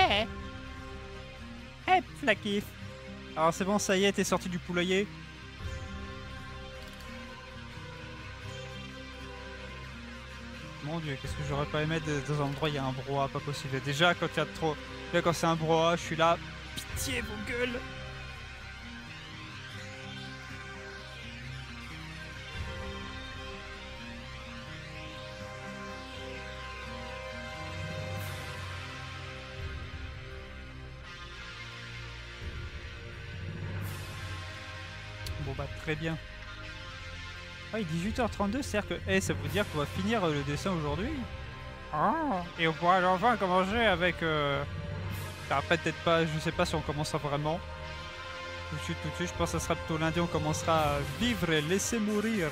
Hé, Flakif. Alors c'est bon, ça y est, t'es sorti du poulailler. Mon dieu, qu'est-ce que j'aurais pas aimé dans un endroit où il y a un brouhaha, pas possible. Déjà, quand il y a trop... Là, quand c'est un brouhaha, je suis là. Pitié, vos gueules. Bon bah, très bien. Ah, il est 18h32, c'est-à-dire que... Eh, ça veut dire qu'on va finir le dessin aujourd'hui. Ah, et on pourra enfin commencer avec... Après, peut-être pas, je sais pas si on commencera vraiment. Tout de suite, je pense que ça sera plutôt lundi, on commencera à vivre et laisser mourir.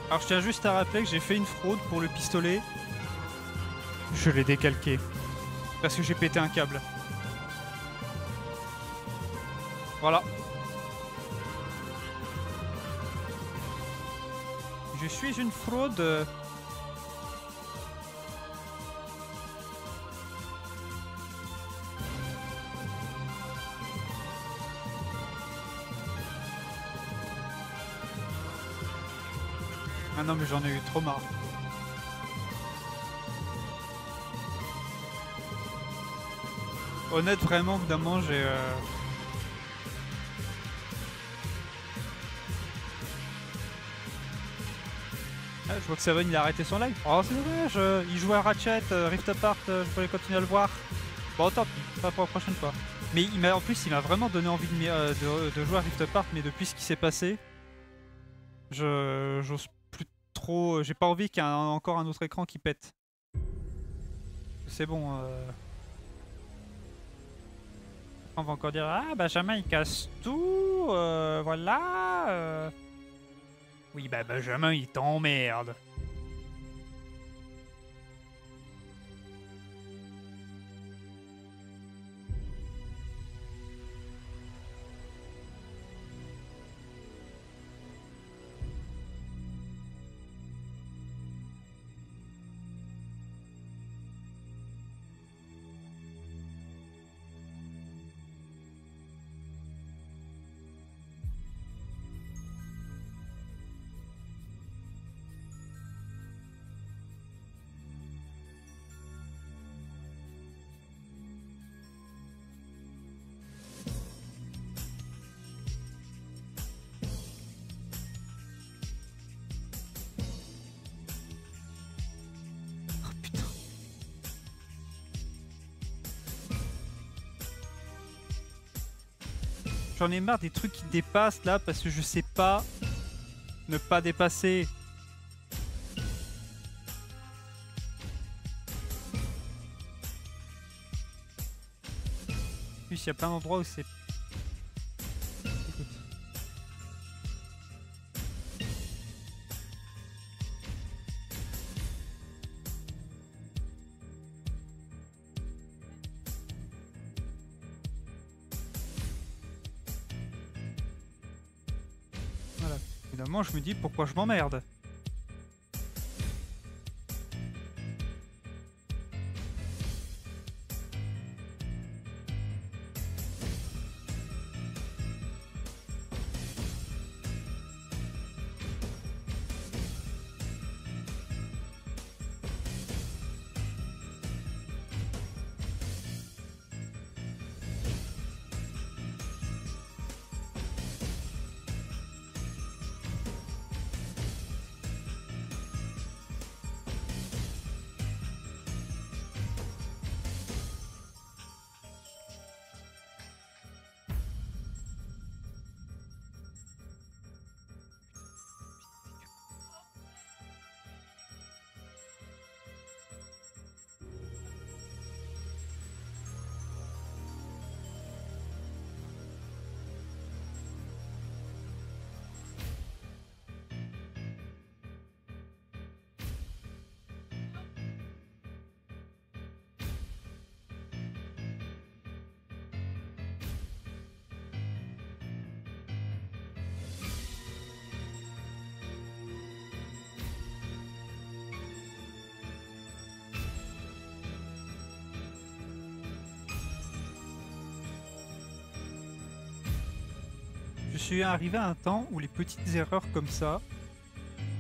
Alors je tiens juste à rappeler que j'ai fait une fraude pour le pistolet. Je l'ai décalqué. Parce que j'ai pété un câble. Voilà. Je suis une fraude. Ah non mais j'en ai eu trop marre. Honnête vraiment, évidemment, j'ai... Ah, je vois que Seven il a arrêté son live. Oh c'est dommage, il jouait à Ratchet, Rift Apart, je voulais continuer à le voir. Bon tant pis, pas pour la prochaine fois. Mais il m'a, en plus il m'a vraiment donné envie de jouer à Rift Apart, mais depuis ce qui s'est passé, j'ose plus trop, j'ai pas envie qu'il y ait encore un autre écran qui pète. C'est bon. On va encore dire ah Benjamin il casse tout, voilà. Oui bah Benjamin il t'emmerde. J'en ai marre des trucs qui dépassent là parce que je sais pas ne pas dépasser. En plus il y a plein d'endroits où c'est... Écoute. Voilà. Évidemment je me dis pourquoi je m'emmerde. Je suis arrivé à un temps où les petites erreurs comme ça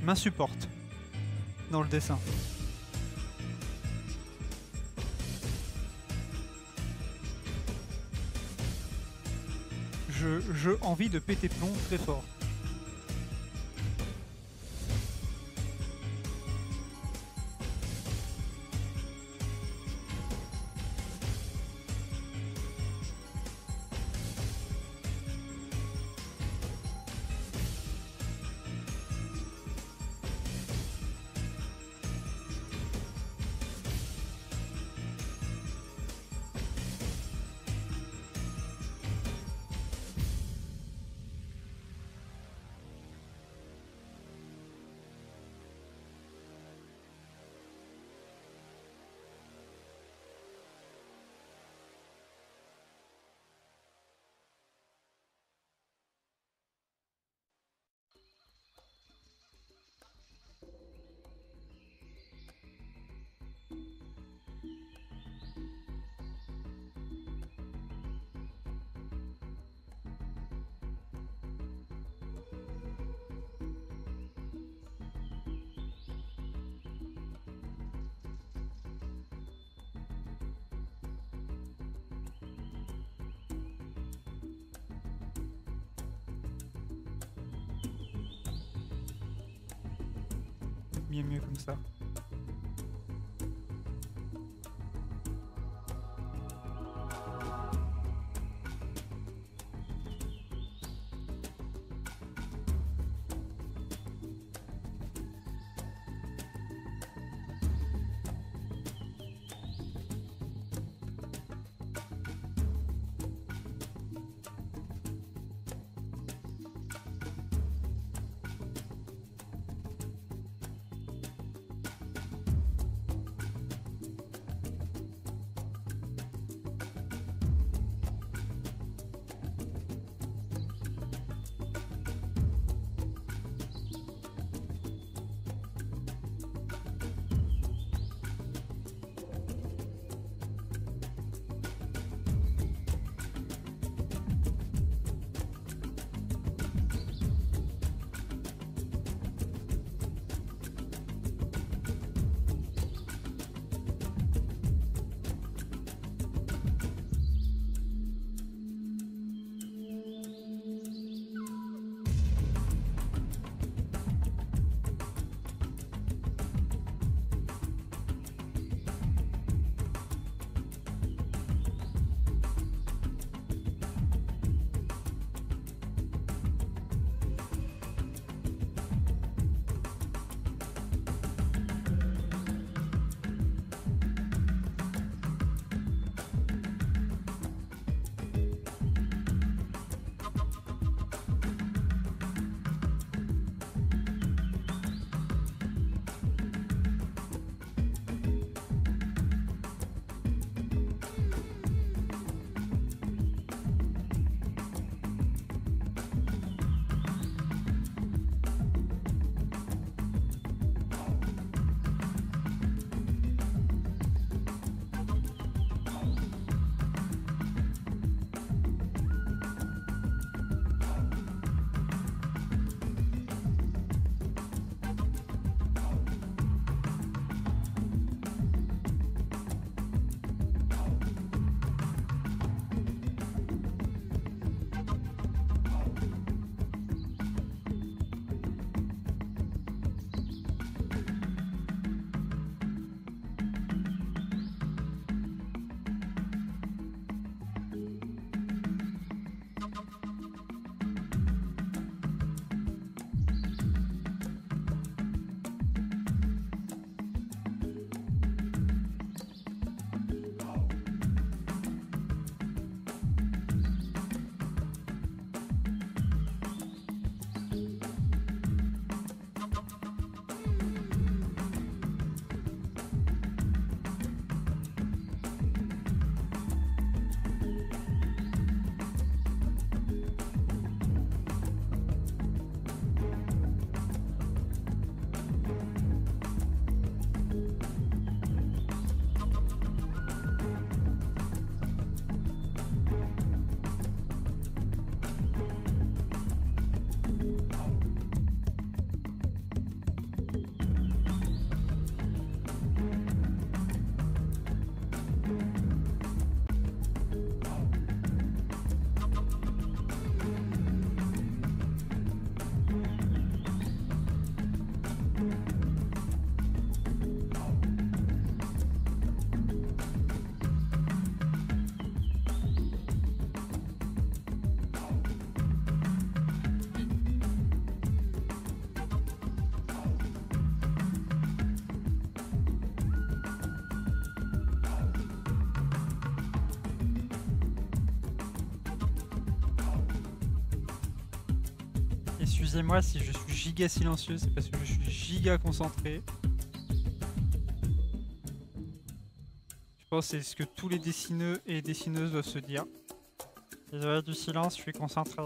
m'insupportent dans le dessin. Je envie de péter plomb très fort. Bien mieux comme ça. Excusez-moi si je suis giga silencieux, c'est parce que je suis giga concentré. Je pense que c'est ce que tous les dessineux et dessineuses doivent se dire. Désolé du silence, je suis concentré.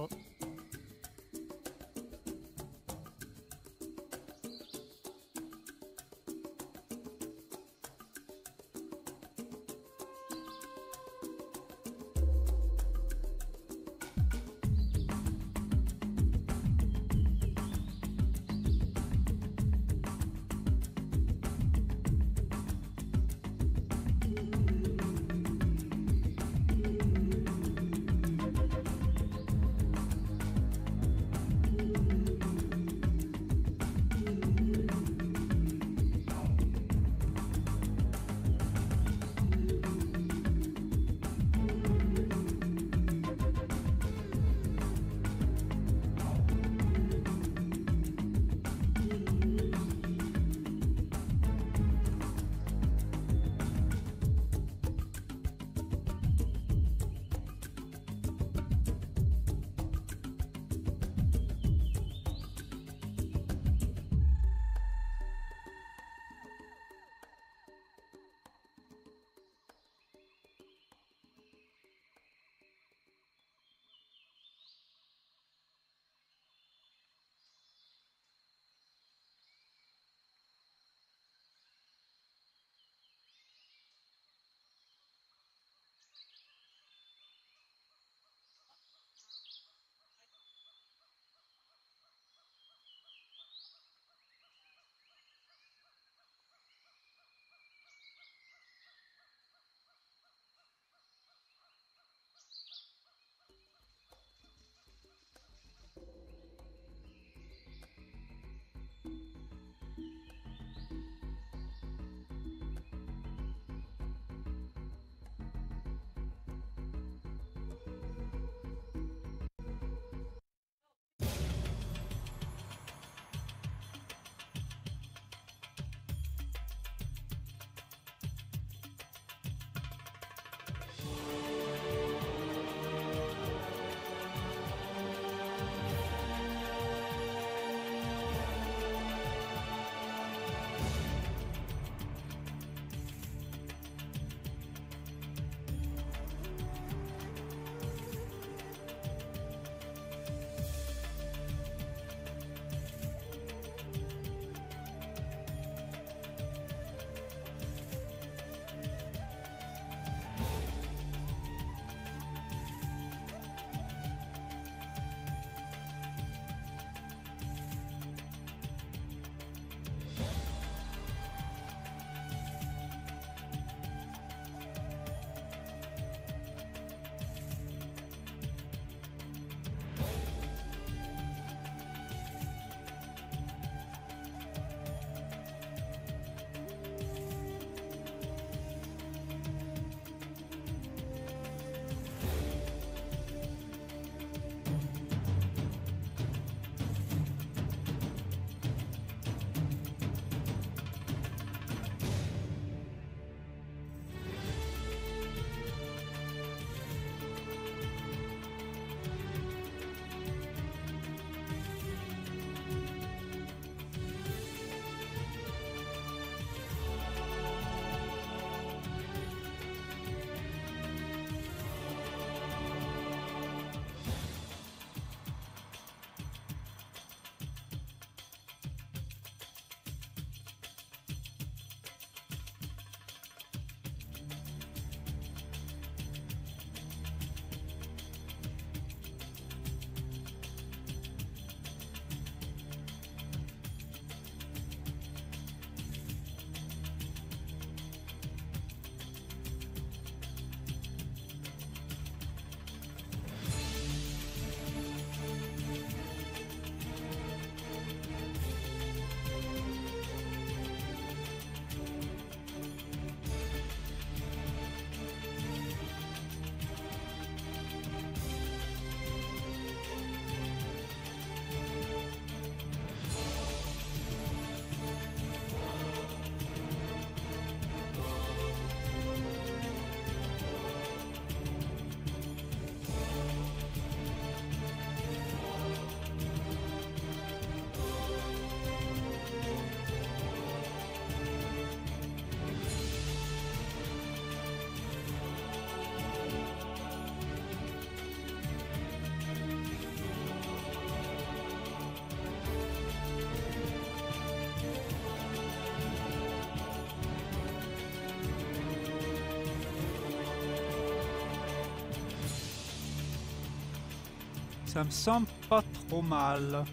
Ça me semble pas trop mal.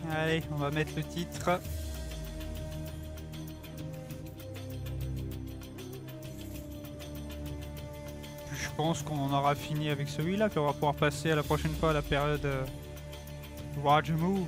Allez, on va mettre le titre. Je pense qu'on en aura fini avec celui-là, puis on va pouvoir passer à la prochaine fois à la période Rajamu.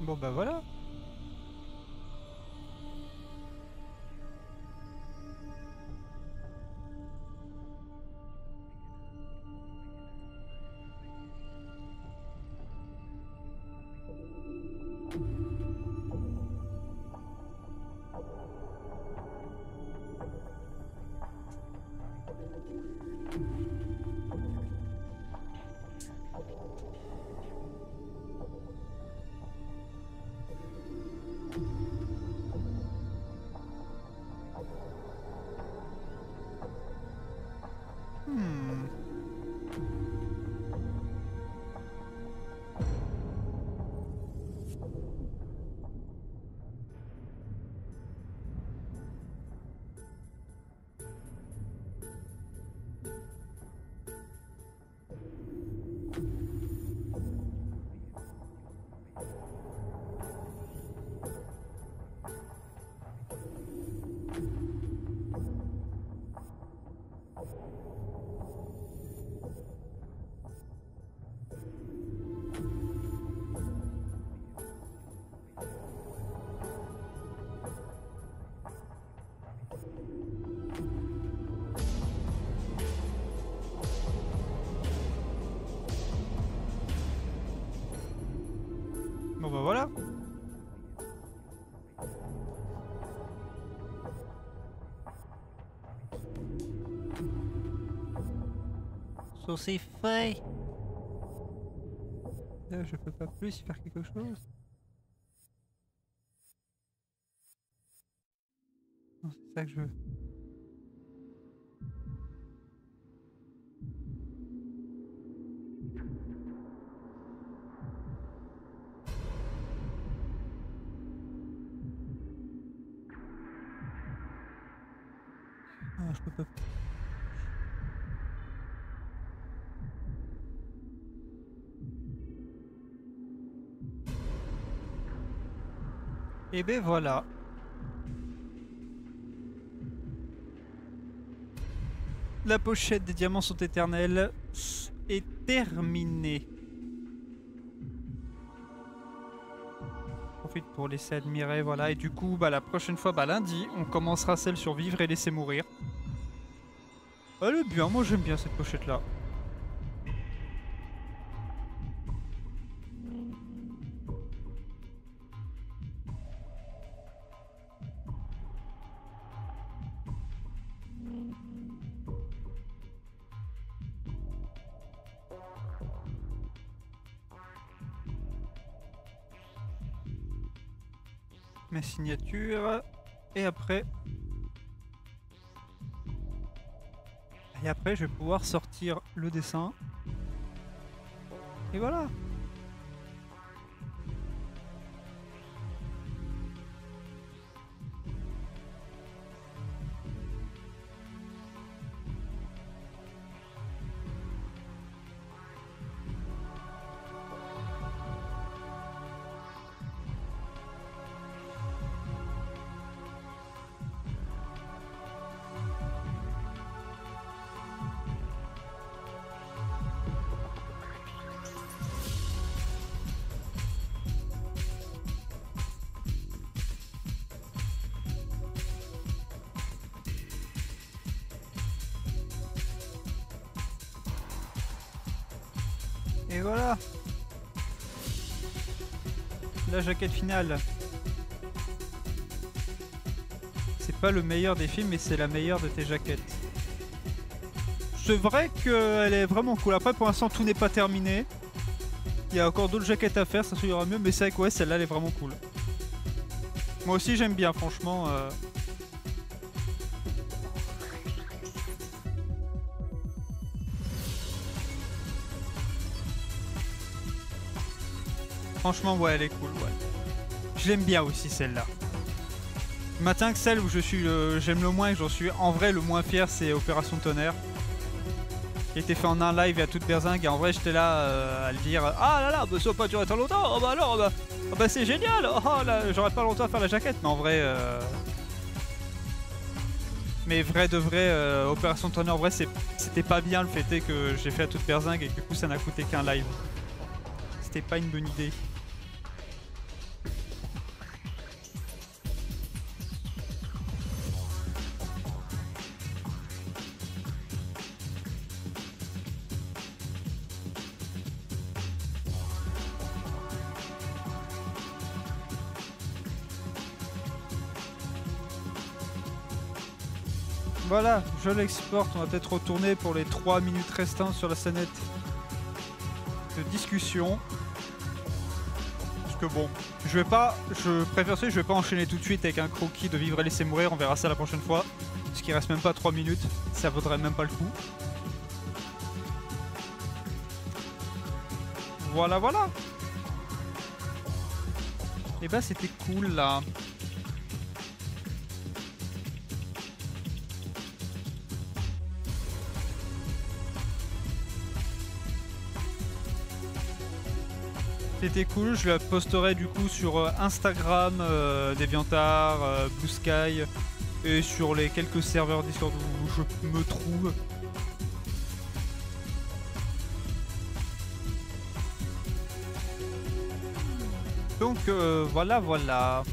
Bon bah voilà. Bon bah voilà. So c'est fait. Là je peux pas plus faire quelque chose. Non, c'est ça que je veux. Ah, je peux pas. Et ben voilà. La pochette des diamants sont éternels est terminée. Profite pour laisser admirer, voilà. Et du coup, bah, la prochaine fois, bah, lundi, on commencera celle sur vivre et laisser mourir. Elle est bien, moi j'aime bien cette pochette là. Ma signature. Et après... Et après, je vais pouvoir sortir le dessin. Et voilà. Et voilà. La jaquette finale. C'est pas le meilleur des films, mais c'est la meilleure de tes jaquettes. C'est vrai qu'elle est vraiment cool. Après, pour l'instant, tout n'est pas terminé. Il y a encore d'autres jaquettes à faire, ça ira mieux. Mais c'est vrai que ouais, celle-là, elle est vraiment cool. Moi aussi, j'aime bien, franchement. Franchement, ouais, elle est cool, ouais. Je l'aime bien aussi, celle-là. Matin que celle où j'aime le moins et que j'en suis en vrai le moins fier, c'est Opération Tonnerre. Qui a été fait en un live et à toute berzingue. Et en vrai, j'étais là à le dire. Ah là là, bah, ça va pas durer tant longtemps. Oh bah alors, bah c'est génial. Oh là, j'aurais pas longtemps à faire la jaquette. Mais en vrai... Mais vrai de vrai, Opération Tonnerre, en vrai, c'était pas bien. Le fait est que j'ai fait à toute berzingue et que du coup, ça n'a coûté qu'un live. C'était pas une bonne idée. Voilà, je l'exporte. On va peut-être retourner pour les 3 minutes restantes sur la scénette de discussion. Parce que bon, je préfère ça, je vais pas enchaîner tout de suite avec un croquis de vivre et laisser mourir. On verra ça la prochaine fois. Parce qu'il reste même pas 3 minutes. Ça vaudrait même pas le coup. Voilà, voilà. Et bah c'était cool là. C'était cool, je la posterai du coup sur Instagram, DeviantArt, Blue Sky et sur les quelques serveurs Discord où je me trouve. Donc voilà, voilà.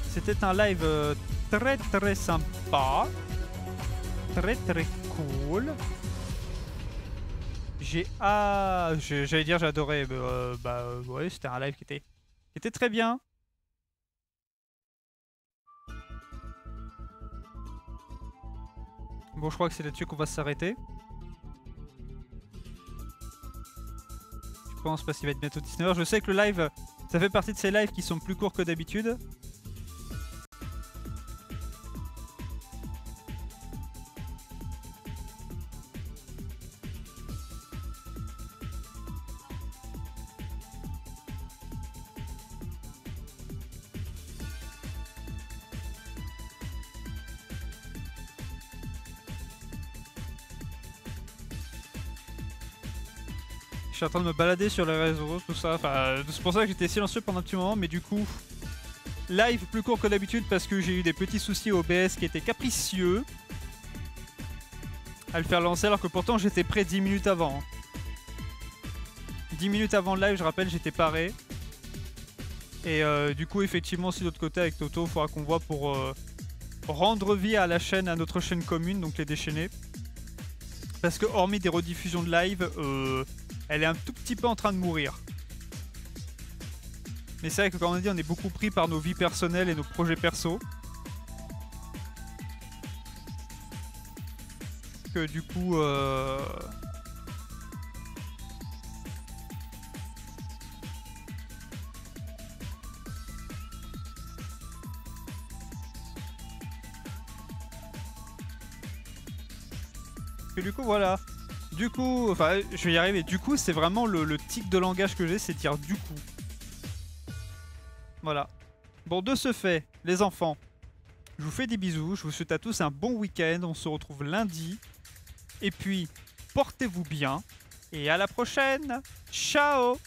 C'était un live très très sympa, très très cool. J'allais dire j'ai adoré, mais ouais, c'était un live qui était très bien. Bon, je crois que c'est là-dessus qu'on va s'arrêter. Je pense parce qu'il va être bientôt 19h. Je sais que le live, ça fait partie de ces lives qui sont plus courts que d'habitude. Je suis en train de me balader sur les réseaux, tout ça. Enfin, c'est pour ça que j'étais silencieux pendant un petit moment, mais du coup, live plus court que d'habitude parce que j'ai eu des petits soucis au OBS qui étaient capricieux à le faire lancer, alors que pourtant j'étais prêt 10 minutes avant. 10 minutes avant le live, je rappelle, j'étais paré. Et du coup, effectivement, si de l'autre côté avec Toto, il faudra qu'on voit pour rendre vie à la chaîne, à notre chaîne commune, donc les déchaînés. Parce que hormis des rediffusions de live, elle est un tout petit peu en train de mourir. Mais c'est vrai que comme on a dit, on est beaucoup pris par nos vies personnelles et nos projets perso. Que du coup... que du coup, voilà. Du coup, enfin, je vais y arriver. Du coup, c'est vraiment le tic de langage que j'ai, c'est dire du coup. Voilà. Bon, de ce fait, les enfants, je vous fais des bisous. Je vous souhaite à tous un bon week-end. On se retrouve lundi. Et puis, portez-vous bien. Et à la prochaine. Ciao!